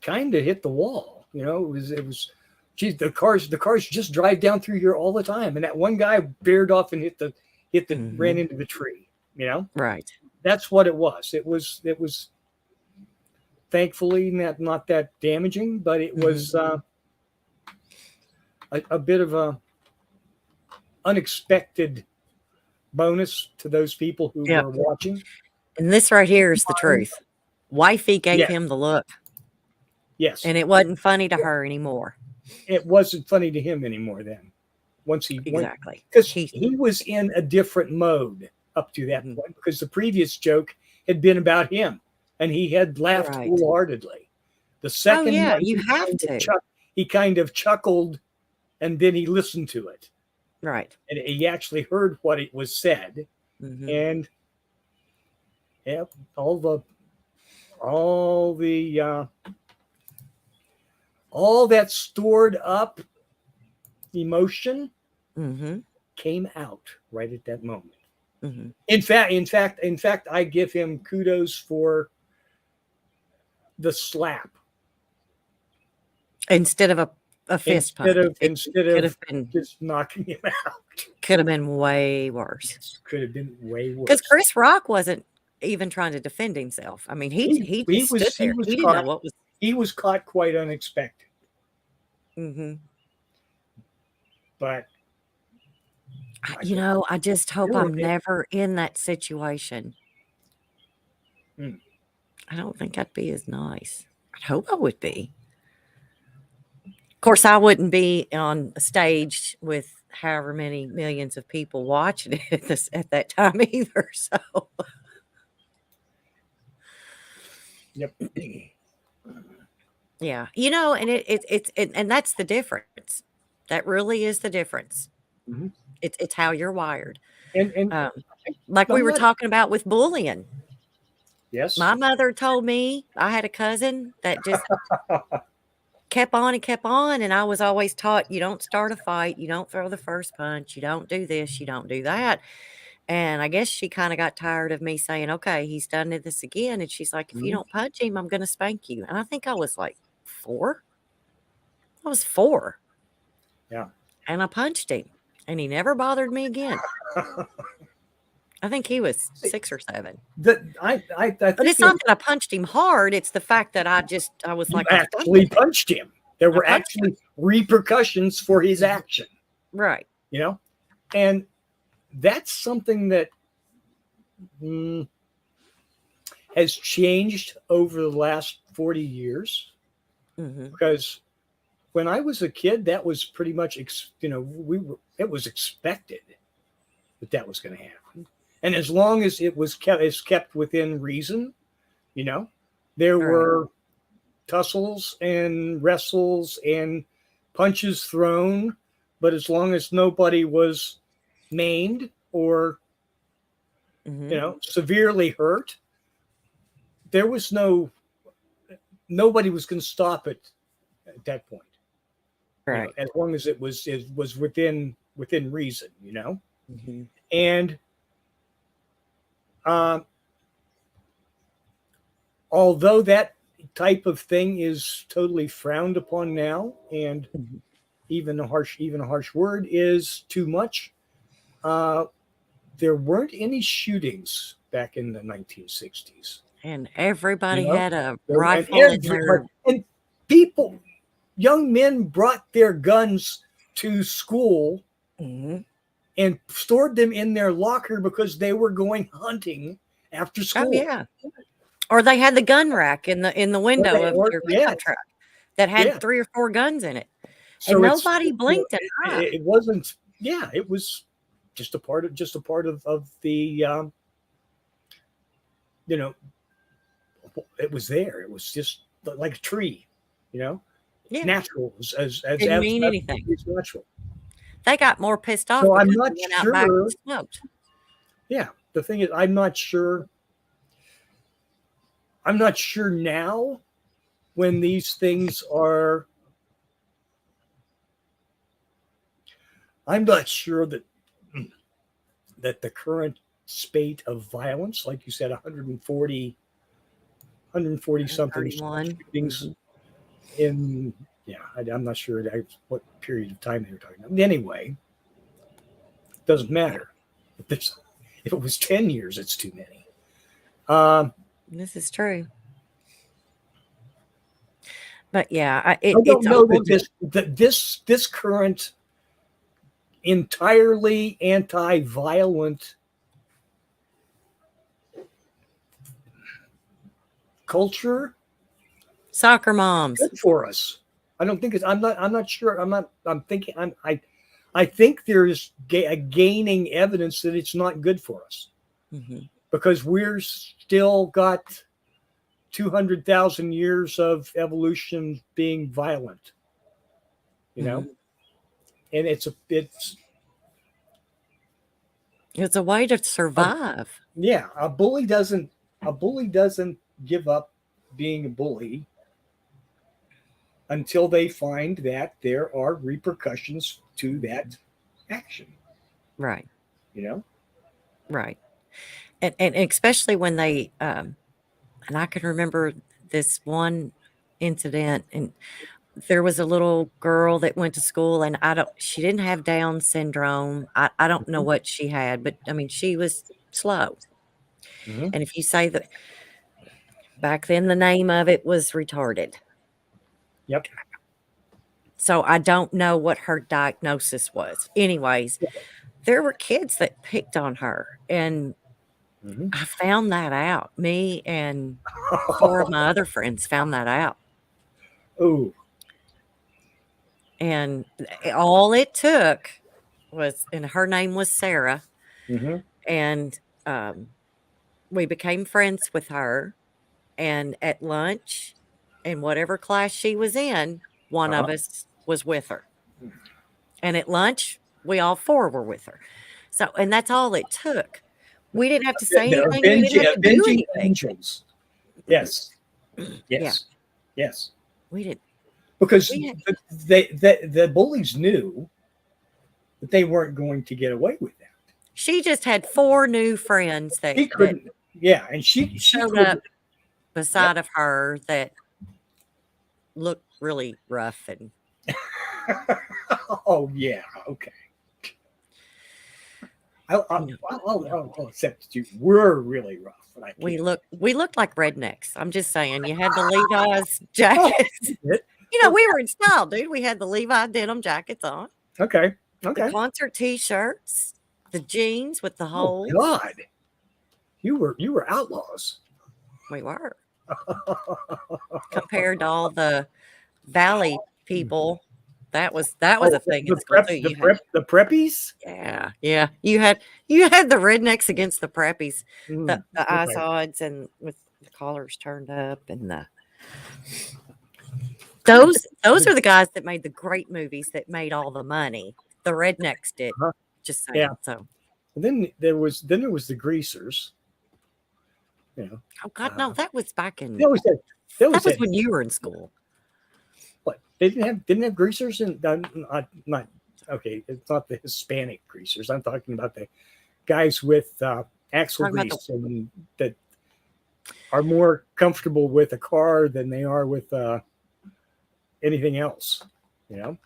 the wall. It was geez, the cars just drive down through here all the time, and that one guy bared off and ran into the tree. Right. That's what it was. It was thankfully not that damaging, but it was a bit of a unexpected bonus to those people who were watching. And this right here is the truth. Wifey gave him the look. Yes. And it wasn't funny to her anymore. It wasn't funny to him anymore then. Once he exactly. Because he was in a different mode up to that point, because the previous joke had been about him and he had laughed wholeheartedly. The second one, you have to. He kind of chuckled, and then he listened to it. Right. And he actually heard what it was said. And all that stored up emotion came out right at that moment. In fact, I give him kudos for the slap instead of a fist pump. Instead of just knocking him out. Could have been way worse. Could have been way worse. Because Chris Rock wasn't even trying to defend himself. I mean, he stood there. He didn't know what was. He was caught quite unexpected. But I just hope I'm never in that situation. I don't think I'd be as nice. I hope I would be. Of course, I wouldn't be on a stage with however many millions of people watching it at that time either. So, Yep. Yeah. And that's the difference. That really is the difference. Mhm. It's how you're wired. And Um, like we I'm were not. talking about with bullying. Yes. My mother told me I had a cousin that just kept on and kept on, and I was always taught, you don't start a fight, you don't throw the first punch, you don't do this, you don't do that. And I guess she kind of got tired of me saying, okay, he's done this again. And she's like, if you Mhm. don't punch him, I'm going to spank you. And I think I was like 4. I was 4, Yeah. and I punched him, and he never bothered me again. I think he was See, 6 or 7. I But think it's not that I punched him hard. It's the fact that I was you like, I've done actually with it. punched him. There I were punched him. actually repercussions for his action. Right. You know, and that's something that mm, has changed over the last 40 years. Mm-hmm. Because when I was a kid, that was pretty much, it was expected that was going to happen. And as long as it's kept within reason, you know, there Right. were tussles and wrestles and punches thrown, but as long as nobody was maimed or severely hurt, there was nobody was going to stop it at that point. Right. As long as it was within reason, Mm-hmm. and um, although that type of thing is totally frowned upon now, and Mm-hmm. even a harsh word is too much. There weren't any shootings back in the 1960s. And everybody You know, had a and rifle in their. people, young men brought their guns to school Mm-hmm. and stored them in their locker because they were going hunting after Oh school. yeah. Or they had the gun rack in the window of their pickup truck that had 3 or 4 guns in it. So And nobody blinked an eye. it wasn't. Yeah, it was just a part of the. It was there. It was just like a tree. Yeah. Natural as Didn't mean anything. It's natural. They got more pissed off So because I'm they not went out back sure. and smoked. Yeah, the thing is, I'm not sure. I'm not sure now when these things are. I'm not sure that the current spate of violence, like you said, 140 something 31. shootings Mm-hmm. in. Yeah, I'm not sure what period of time they were talking about. Anyway, it doesn't matter. If it was 10 years, it's too many. This is true. But yeah, I don't know that this current entirely anti-violent culture soccer moms. Good for us. I don't think it's. I'm not sure. I'm thinking. I think there's gaining evidence that it's not good for us Mm-hmm. because we're still got 200,000 years of evolution being violent. Mm-hmm. And it's a way to survive. A bully doesn't give up being a bully until they find that there are repercussions to that action. Right. Right. And especially when they and I can remember this one incident, and there was a little girl that went to school, and she didn't have Down syndrome. I don't know what she had, but I mean, she was slow. Mm-hmm. And if you say that back then, the name of it was retarded. Yep. So I don't know what her diagnosis was. Anyways, there were kids that picked on her, and I found that out. Me and 4 of my other friends found that out. Oh. And all it took was, and her name was Sarah. Mm-hmm. And we became friends with her. And at lunch, in whatever class she was in, one Uh-huh. of us was with her. And at lunch, we all four were with her. So, and that's all it took. We didn't have to say The anything. We didn't have to do avenging anything. angels. Yes. Yeah, Yes. Yes. we didn't. Because We had, the bullies knew that they weren't going to get away with that. she just had 4 new friends She that couldn't. Yeah, and she showed couldn't. up beside of her that looked really rough, and Oh yeah. Okay. I'll, you I'll, know, I'll accept that you were really rough, but I we can't. looked like rednecks. I'm just saying, you had the Levi's Oh, jackets. it- You know, we were in style, dude. We had the Levi denim jackets on, okay. the Okay. concert T-shirts, the jeans with the Oh holes. God, you were outlaws. We were, compared to all the Valley people. That was a thing in school too. You had, the preppies. yeah. You had the rednecks against the preppies, the Okay. isods, and with the collars turned up, and those are the guys that made the great movies that made all the money. The rednecks did. Uh-huh. Just saying. Yeah. So, And then there was the greasers. You know, oh God, no, that was back in. they always had. They always That was had when you were in school. what? They didn't have greasers and not okay. It's not the Hispanic greasers. I'm talking about the guys with axle Talking about grease and that are more comfortable with a car than they are with anything else. You know.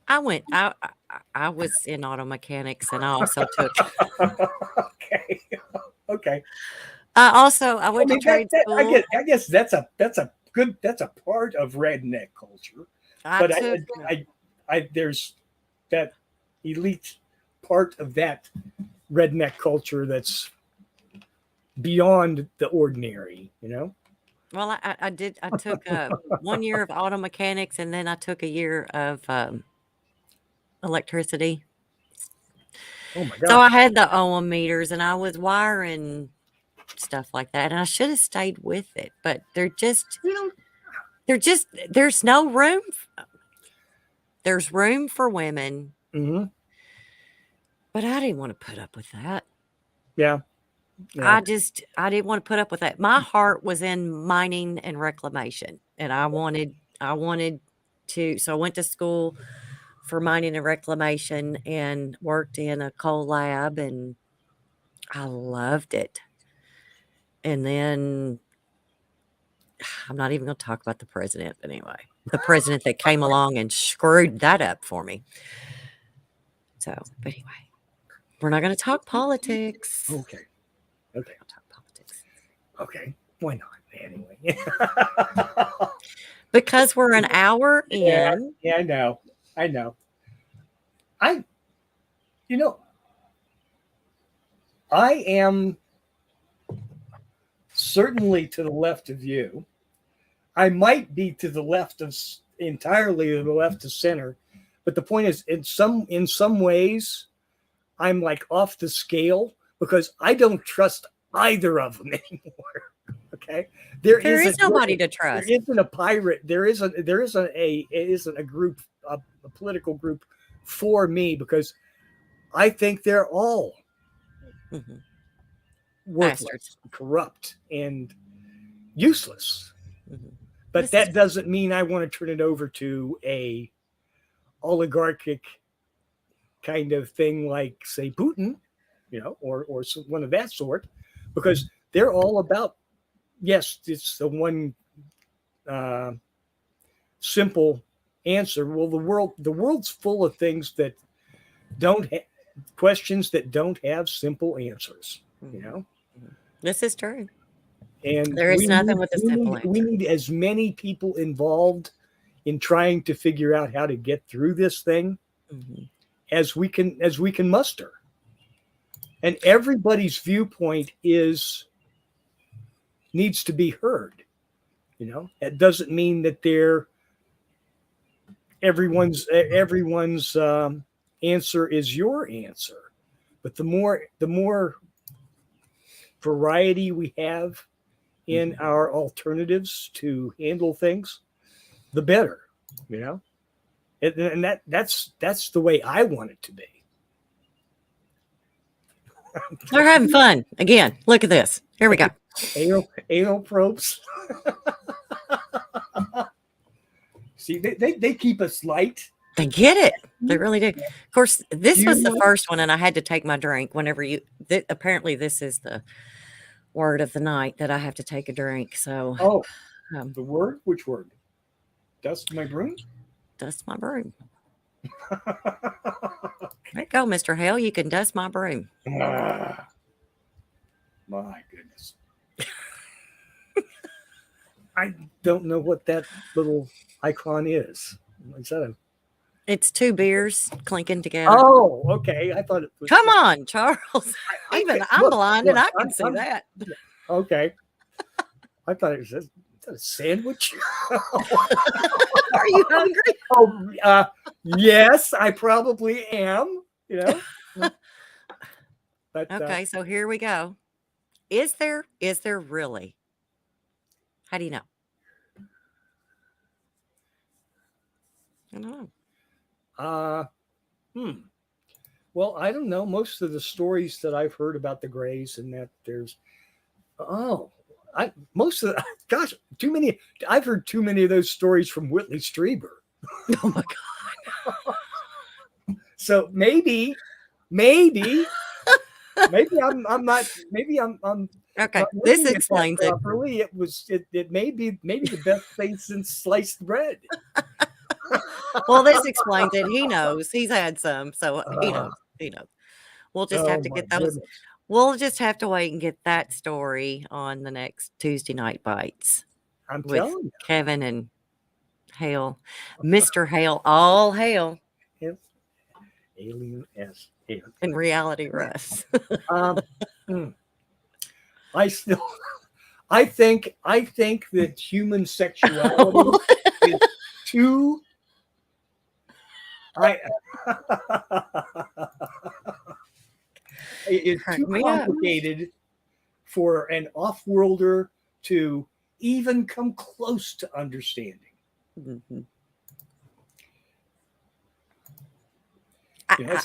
I went. I was in auto mechanics, and I also took. Okay. Okay. I went to trade school. I guess that's a part of redneck culture. I But took. there's that elite part of that redneck culture that's beyond the ordinary, you know? Well, I did. I took 1 year of auto mechanics, and then I took a year of electricity. Oh my So God. I had the ohm meters, and I was wiring stuff like that, and I should have stayed with it, but You know, there's no room. There's room for women, mm-hmm. but I didn't want to put up with that. Yeah. Yeah. I didn't want to put up with that. My heart was in mining and reclamation, and I wanted to. So I went to school for mining and reclamation and worked in a coal lab, and I loved it. And then I'm not even going to talk about the president, but anyway, the president that came along and screwed that up for me. So, but anyway, we're not going to talk politics. Okay. Okay. We'll talk politics. Okay. Why not? Anyway. Because we're an hour Yeah. in. Yeah, I know. You know, I am certainly to the left of you. I might be to the left of entirely to the left of center, but the point is, in some ways, I'm like off the scale because I don't trust either of them anymore. Okay, There is nobody to trust. There isn't a pirate. There isn't a group, a political group for me because I think they're all Mhm. worthless, Bastards. corrupt, and useless. Mhm. But This that is- doesn't mean I want to turn it over to a oligarchic kind of thing like, say, Putin, you know, or one of that sort, because they're all about, yes, it's the one simple answer. Well, the world's full of things that questions that don't have simple answers, you know. This is true. And There is nothing with a simple we answer. need as many people involved in trying to figure out how to get through this thing Mhm. as we can muster. And everybody's viewpoint needs to be heard. You know, it doesn't mean that everyone's answer is your answer, but the more variety we have in our alternatives to handle things, the better, you know. And that's the way I want it to be. We're having fun again. Look at this. Here we go. Anal probes. See, they keep us light. They get it. They really do. Of course, this was the know? first one, and I had to take my drink whenever apparently this is the word of the night that I have to take a drink. So, the word? Which word? Dust my broom? Dust my broom. There you go, Mr. Hale. You can dust my broom. My goodness. I don't know what that little icon is. Is that It's two beers clinking together. Oh, okay. I thought it was. Come on, Charles. I'm blind and I can see that. Okay. I thought it was a sandwich. Are you hungry? Oh, yes, I probably am. You know. But, okay, so here we go. Is there really? How do you know? I don't know. Well, I don't know. Most of the stories that I've heard about the Greys and that there's gosh, too many. I've heard too many of those stories from Whitley Strieber. Oh my God. So maybe I'm not. Maybe I'm. Okay, this explains it. Properly, it may be the best thing since sliced bread. Well, this explains it. He knows. He's had some, so he knows. He knows. We'll just have to get those. Goodness. We'll just have to wait and get that story on the next Tuesday Night Bites. I'm telling you, Kevin and Hale, Mr. Hale, all hail. Yes. Alien as Hale. In reality, Russ. I think that human sexuality is too. It's too complicated for an off-worlder to even come close to understanding. Mm-hmm. You know,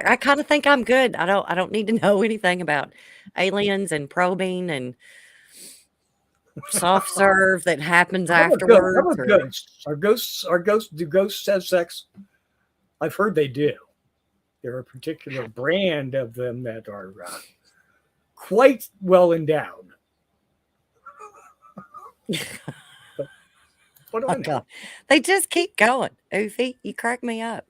I kind of think I'm good. I don't need to know anything about aliens and probing and soft serve that happens afterwards. Are ghosts? Do ghosts have sex? I've heard they do. There are a particular brand of them that are quite well endowed. But what do I know? God. They just keep going. Oofy, you crack me up.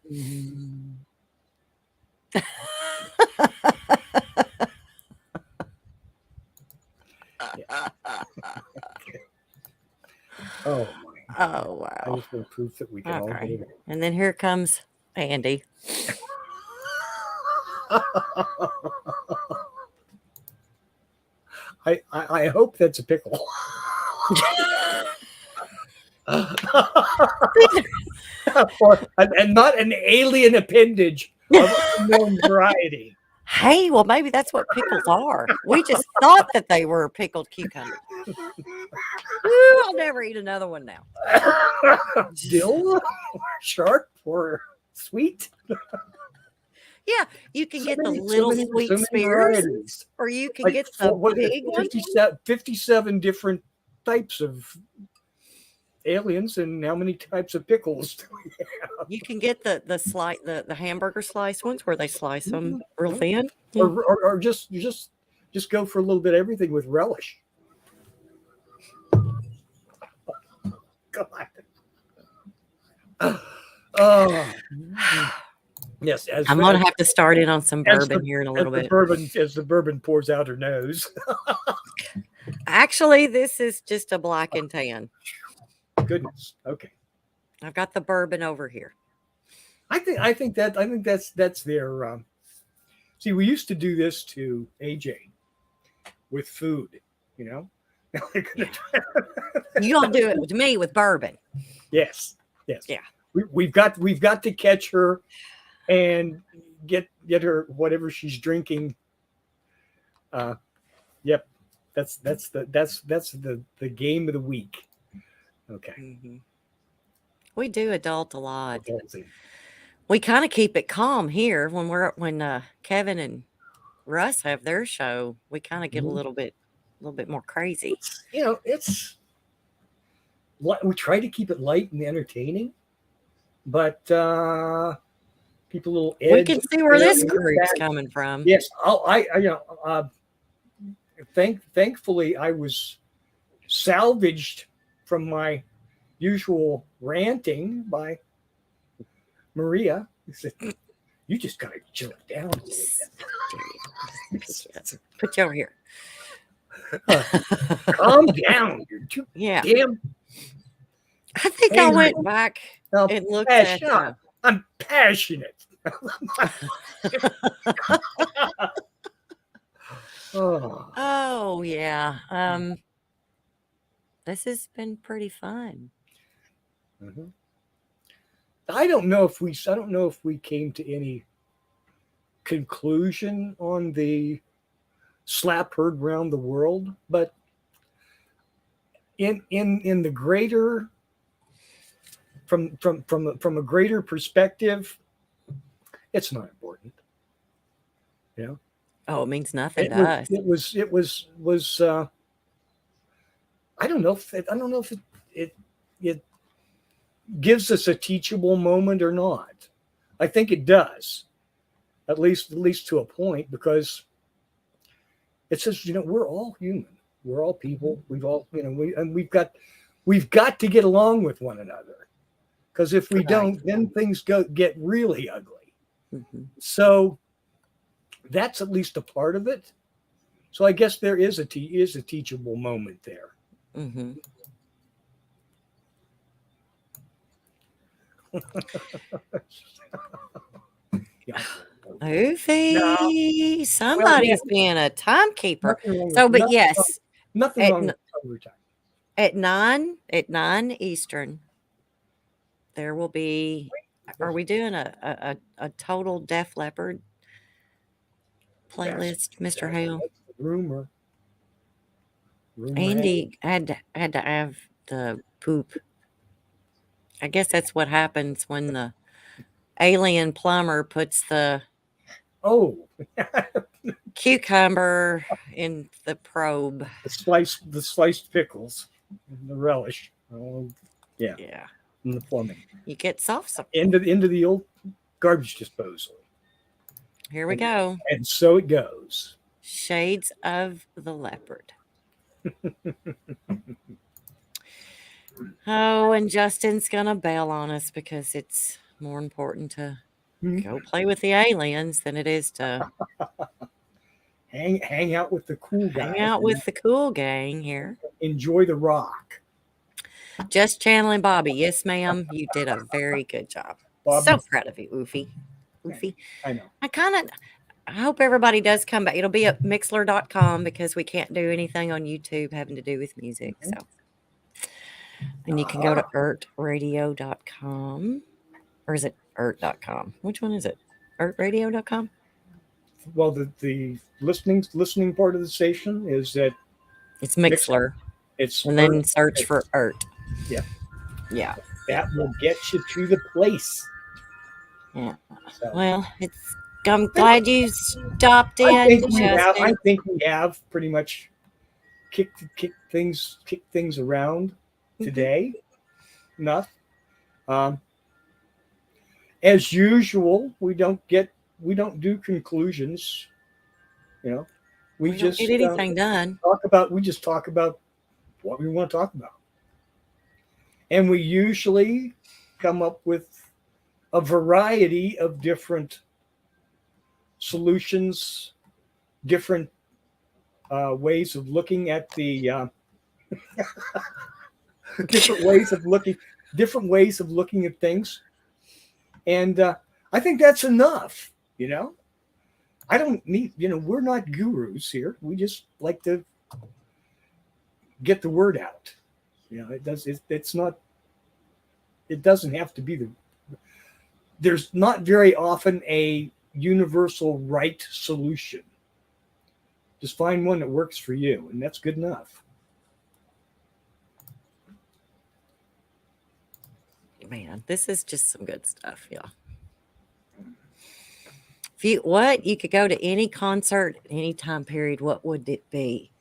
Oh wow. I was going to prove that we can all get it. And then here comes Andy. I hope that's a pickle. And not an alien appendage of unknown variety. Hey, well, maybe that's what pickles are. We just thought that they were pickled cucumbers. I'll never eat another one now. Dill, sharp, or sweet? Yeah, you can get the little sweet spears, or you can get the big 57 different types of aliens, and how many types of pickles do we have? You can get the hamburger slice ones where they slice them real thin, or just go for a little bit of everything with relish. God. Oh. Yes, I'm going to have to start in on some bourbon here in a little bit. As the bourbon pours out her nose. Actually, this is just a black and tan. Goodness. Okay. I've got the bourbon over here. I think that's their. See, we used to do this to AJ with food, you know. You don't do it to me with bourbon. Yes. Yeah. We've got to catch her and get her whatever she's drinking Yep. That's the game of the week. Okay. Mm-hmm. We do adult a lot. Adulting. We kind of keep it calm here when Kevin and Russ have their show. We kind of get a Mhm. little bit more crazy. It's we try to keep it light and entertaining, but keep a little edge. We can see where this group's coming from. Yes, thankfully I was salvaged from my usual ranting by Maria. He said, "You just gotta chill it down a little bit. Put you over here. Calm down. You're too damn." I think I went back and looked at you. I'm passionate. Oh yeah. This has been pretty fun. Mm-hmm. I don't know if we came to any conclusion on the slap heard around the world, but in the greater from a greater perspective, it's not important. You know? Oh, it means nothing to us. It was I don't know if it gives us a teachable moment or not. I think it does, at least to a point, because it says, we're all human, we're all people, we've all, we've got to get along with one another, because if we don't, then things get really ugly. Mm-hmm. So that's at least a part of it. So I guess there is a teachable moment there. Mm-hmm. Oofy. Somebody's being a timekeeper. Nothing wrong with overtime. At 9 Eastern, there will be. Are we doing a total Def Leppard playlist, Mr. Hale? Rumor. Andy had to have the poop. I guess that's what happens when the alien plumber puts the cucumber in the probe. The sliced pickles, the relish. Yeah. In the plumbing. You get soft into the old garbage disposal. Here we go. And so it goes. Shades of the Leopard. Oh, and Justin's gonna bail on us because it's more important to go play with the aliens than it is to hang out with the cool guys. Hang out with the cool gang here. Enjoy the rock. Just channeling Bobby. Yes, ma'am. You did a very good job. Bobby. So proud of you, Oofy. I know. I hope everybody does come back. It'll be at Mixler.com because we can't do anything on YouTube having to do with music. So, and you can go to ertradio.com, or is it ert.com? Which one is it? Ertradio.com? Well, the listening part of the station is that it's Mixler. And then search for Ert. Yeah. Yeah. That will get you to the place. Yeah. So. Well, I'm glad you stopped in. I think we have pretty much kicked things around today. Enough. As usual, we don't do conclusions. We just don't get anything done. We just talk about what we want to talk about. And we usually come up with a variety of different solutions, different ways of looking at the different ways of looking at things. And I think that's enough, I don't need, we're not gurus here. We just like to get the word out. It doesn't have to be there's not very often a universal right solution Just find one that works for you, and that's good enough. Man, this is just some good stuff, y'all. If you could go to any concert, any time period, what would it be?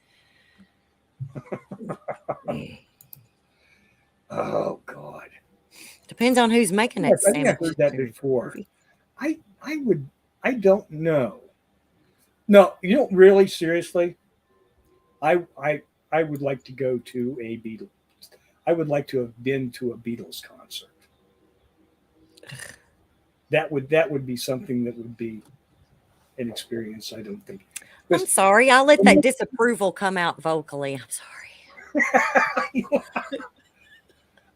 Oh God. Depends on who's making Yes, that I think I've sandwich. heard that before. I don't know. No, you don't really seriously. I I I would like to go to a Beatles. I would like to have been to a Beatles concert. That would be something that would be an experience. I don't think. I'm sorry. I'll let that disapproval come out vocally. I'm sorry.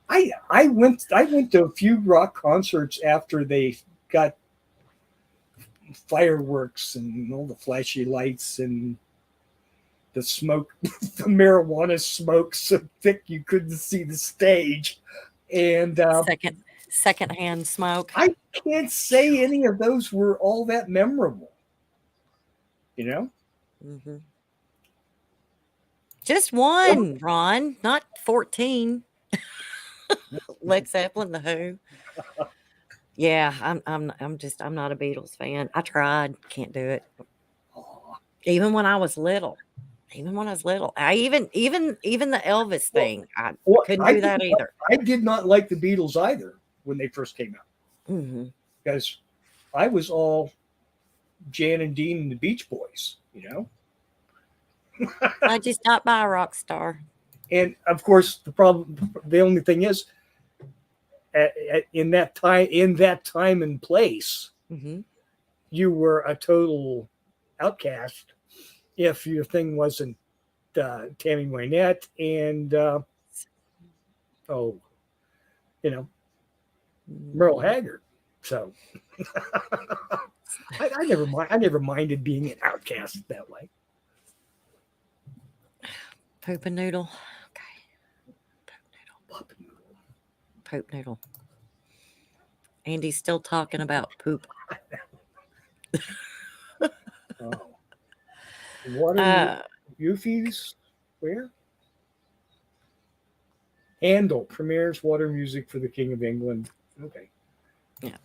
I went to a few rock concerts after they got fireworks and all the flashy lights and the smoke, the marijuana smoke so thick you couldn't see the stage. And Secondhand smoke. I can't say any of those were all that memorable. You know? Mm-hmm. Just one, Ron, not 14. Led Zeppelin, The Who. Yeah, I'm not a Beatles fan. I tried, can't do it. Even when I was little. I even the Elvis thing. I couldn't do that either. I did not like the Beatles either when they first came out. Mm-hmm. Because I was all Jan and Dean and the Beach Boys, you know? I just not by a rock star. And of course, the only thing is, in that time and place, mm-hmm. you were a total outcast if your thing wasn't Tammy Wynette and Merle Haggard. So I never minded being an outcast that way. Poop and noodle. Okay. Poop noodle. Andy's still talking about poop. Water Euphies, where? Handel premieres water music for the King of England. Okay. Yeah.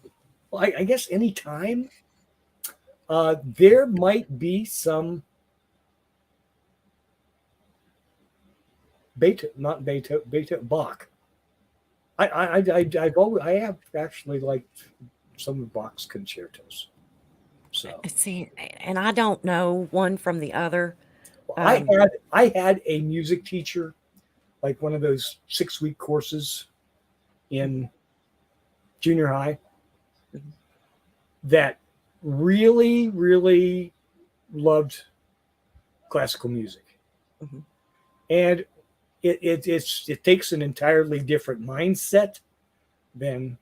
Well, I guess any time. There might be some Bach. I have actually liked some of Bach's concertos. So see, and I don't know one from the other. I had a music teacher, like one of those 6-week courses in junior high, that really, really loved classical music, mm-hmm. and it takes an entirely different mindset than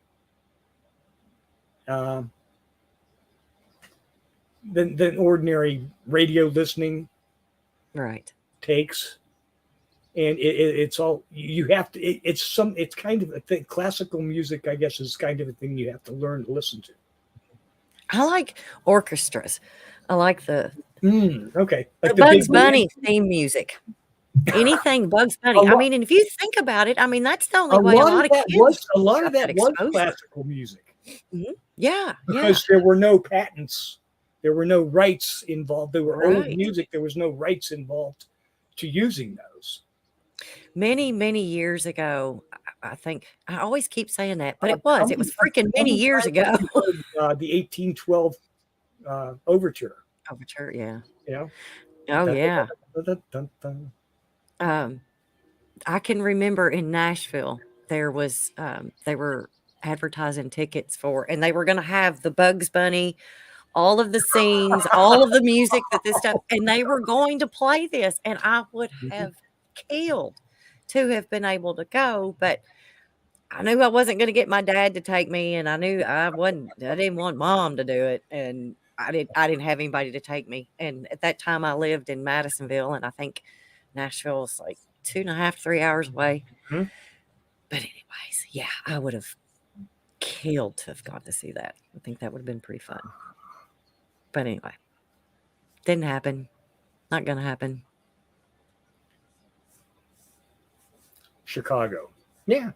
ordinary radio listening right takes. And it's all you have to. It's kind of a thing. Classical music, I guess, is kind of a thing you have to learn to listen to. I like orchestras. I like the okay, like the Bugs Bunny theme music. Anything Bugs Bunny. I mean, and if you think about it, I mean, that's the only way a lot of kids. A lot of that was classical music. Mm-hmm. Yeah, because there were no patents, there were no rights involved. There were old music. There was no rights involved to using those. Many years ago, I think I always kepe saying that, but it was freaking many years ago. The 1812 overture. Overture, yeah. Yeah. Oh yeah. I can remember in Nashville there was they were advertising tickets for, and they were going to have the Bugs Bunny, all of the scenes, all of the music that this stuff, and they were going to play this, and I would have killed to have been able to go, but I knew I wasn't going to get my dad to take me, and I knew I didn't want Mom to do it, and I didn't have anybody to take me. And at that time I lived in Madisonville, and I think Nashville is like 2.5, 3 hours away. Mm-hmm. But anyways, yeah, I would have killed to have got to see that. I think that would have been pretty fun. But anyway, didn't happen. Not gonna happen. Chicago. Yeah,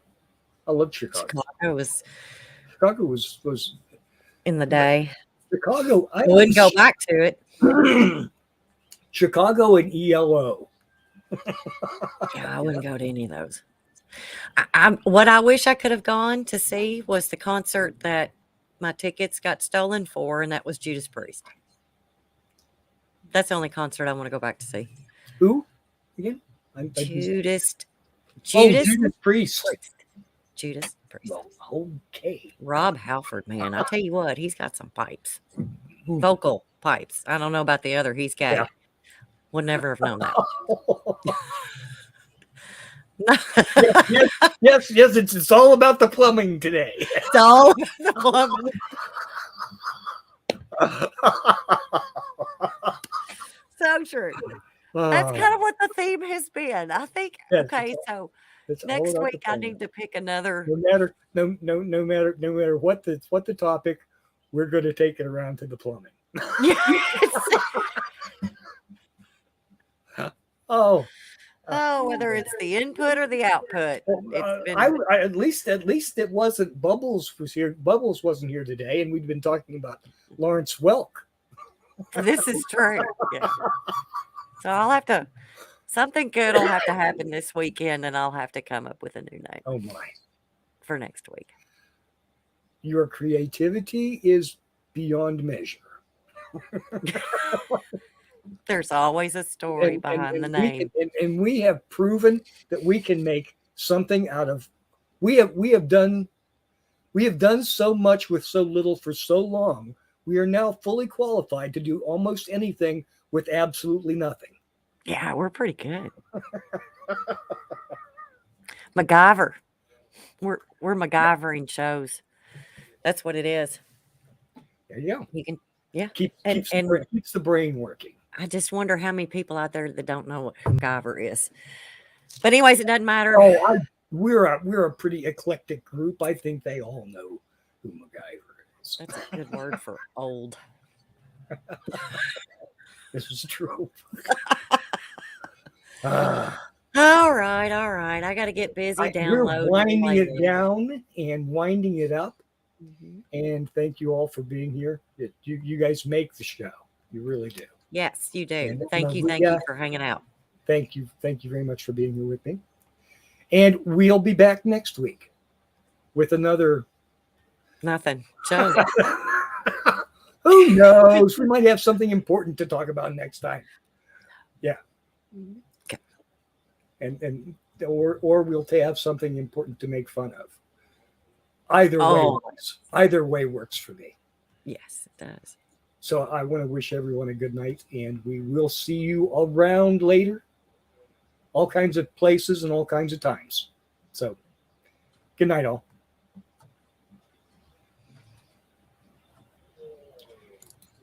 I love Chicago. Chicago was Chicago was in the day. Chicago. I wouldn't go back to it. Chicago and ELO. Yeah, I wouldn't go to any of those. What I wish I could have gone to see was the concert that my tickets got stolen for, and that was Judas Priest. That's the only concert I want to go back to see. Who again? Judas Judas Priest. Judas Priest. Well, okay. Rob Halford, man, I tell you what, he's got some pipes, vocal pipes. I don't know about the other. He's gay. Yeah. Would never have known that. yes. It's all about the plumbing today. It's all the plumbing. So true. That's kind of what the theme has been. I think. Yes, okay, so next week I need to pick another. No matter what the topic, we're going to take it around to the plumbing. Oh, whether it's the input or the output. It's been... at least it wasn't Bubbles was here. Bubbles wasn't here today, and we'd been talking about Lawrence Welk. This is true. Yeah. So I'll have to, something good will have to happen this weekend, and I'll have to come up with a new name. Oh my! For next week. Your creativity is beyond measure. There's always a story behind the name. And we have proven that we can make something out of. We have done so much with so little for so long. We are now fully qualified to do almost anything with absolutely nothing. Yeah, we're pretty good. MacGyver. We're MacGyvering shows. That's what it is. There you go. You can, yeah. Keeps the brain working. I just wonder how many people out there that don't know what MacGyver is. But anyways, it doesn't matter. Oh, we're a pretty eclectic group. I think they all know who MacGyver is. That's a good word for old. This is true. All right. I got to get busy downloading. We're winding it down and winding it up. Mm-hmm. And thank you all for being here. You guys make the show. You really do. Yes, you do. And thank you for hanging out. Thank you very much for being here with me. And we'll be back next week with another nothing show. Who knows? We might have something important to talk about next time. Yeah. Okay. Or we'll have something important to make fun of. Either way works for me. Yes, it does. So I want to wish everyone a good night, and we will see you around later. All kinds of places and all kinds of times. So good night, all.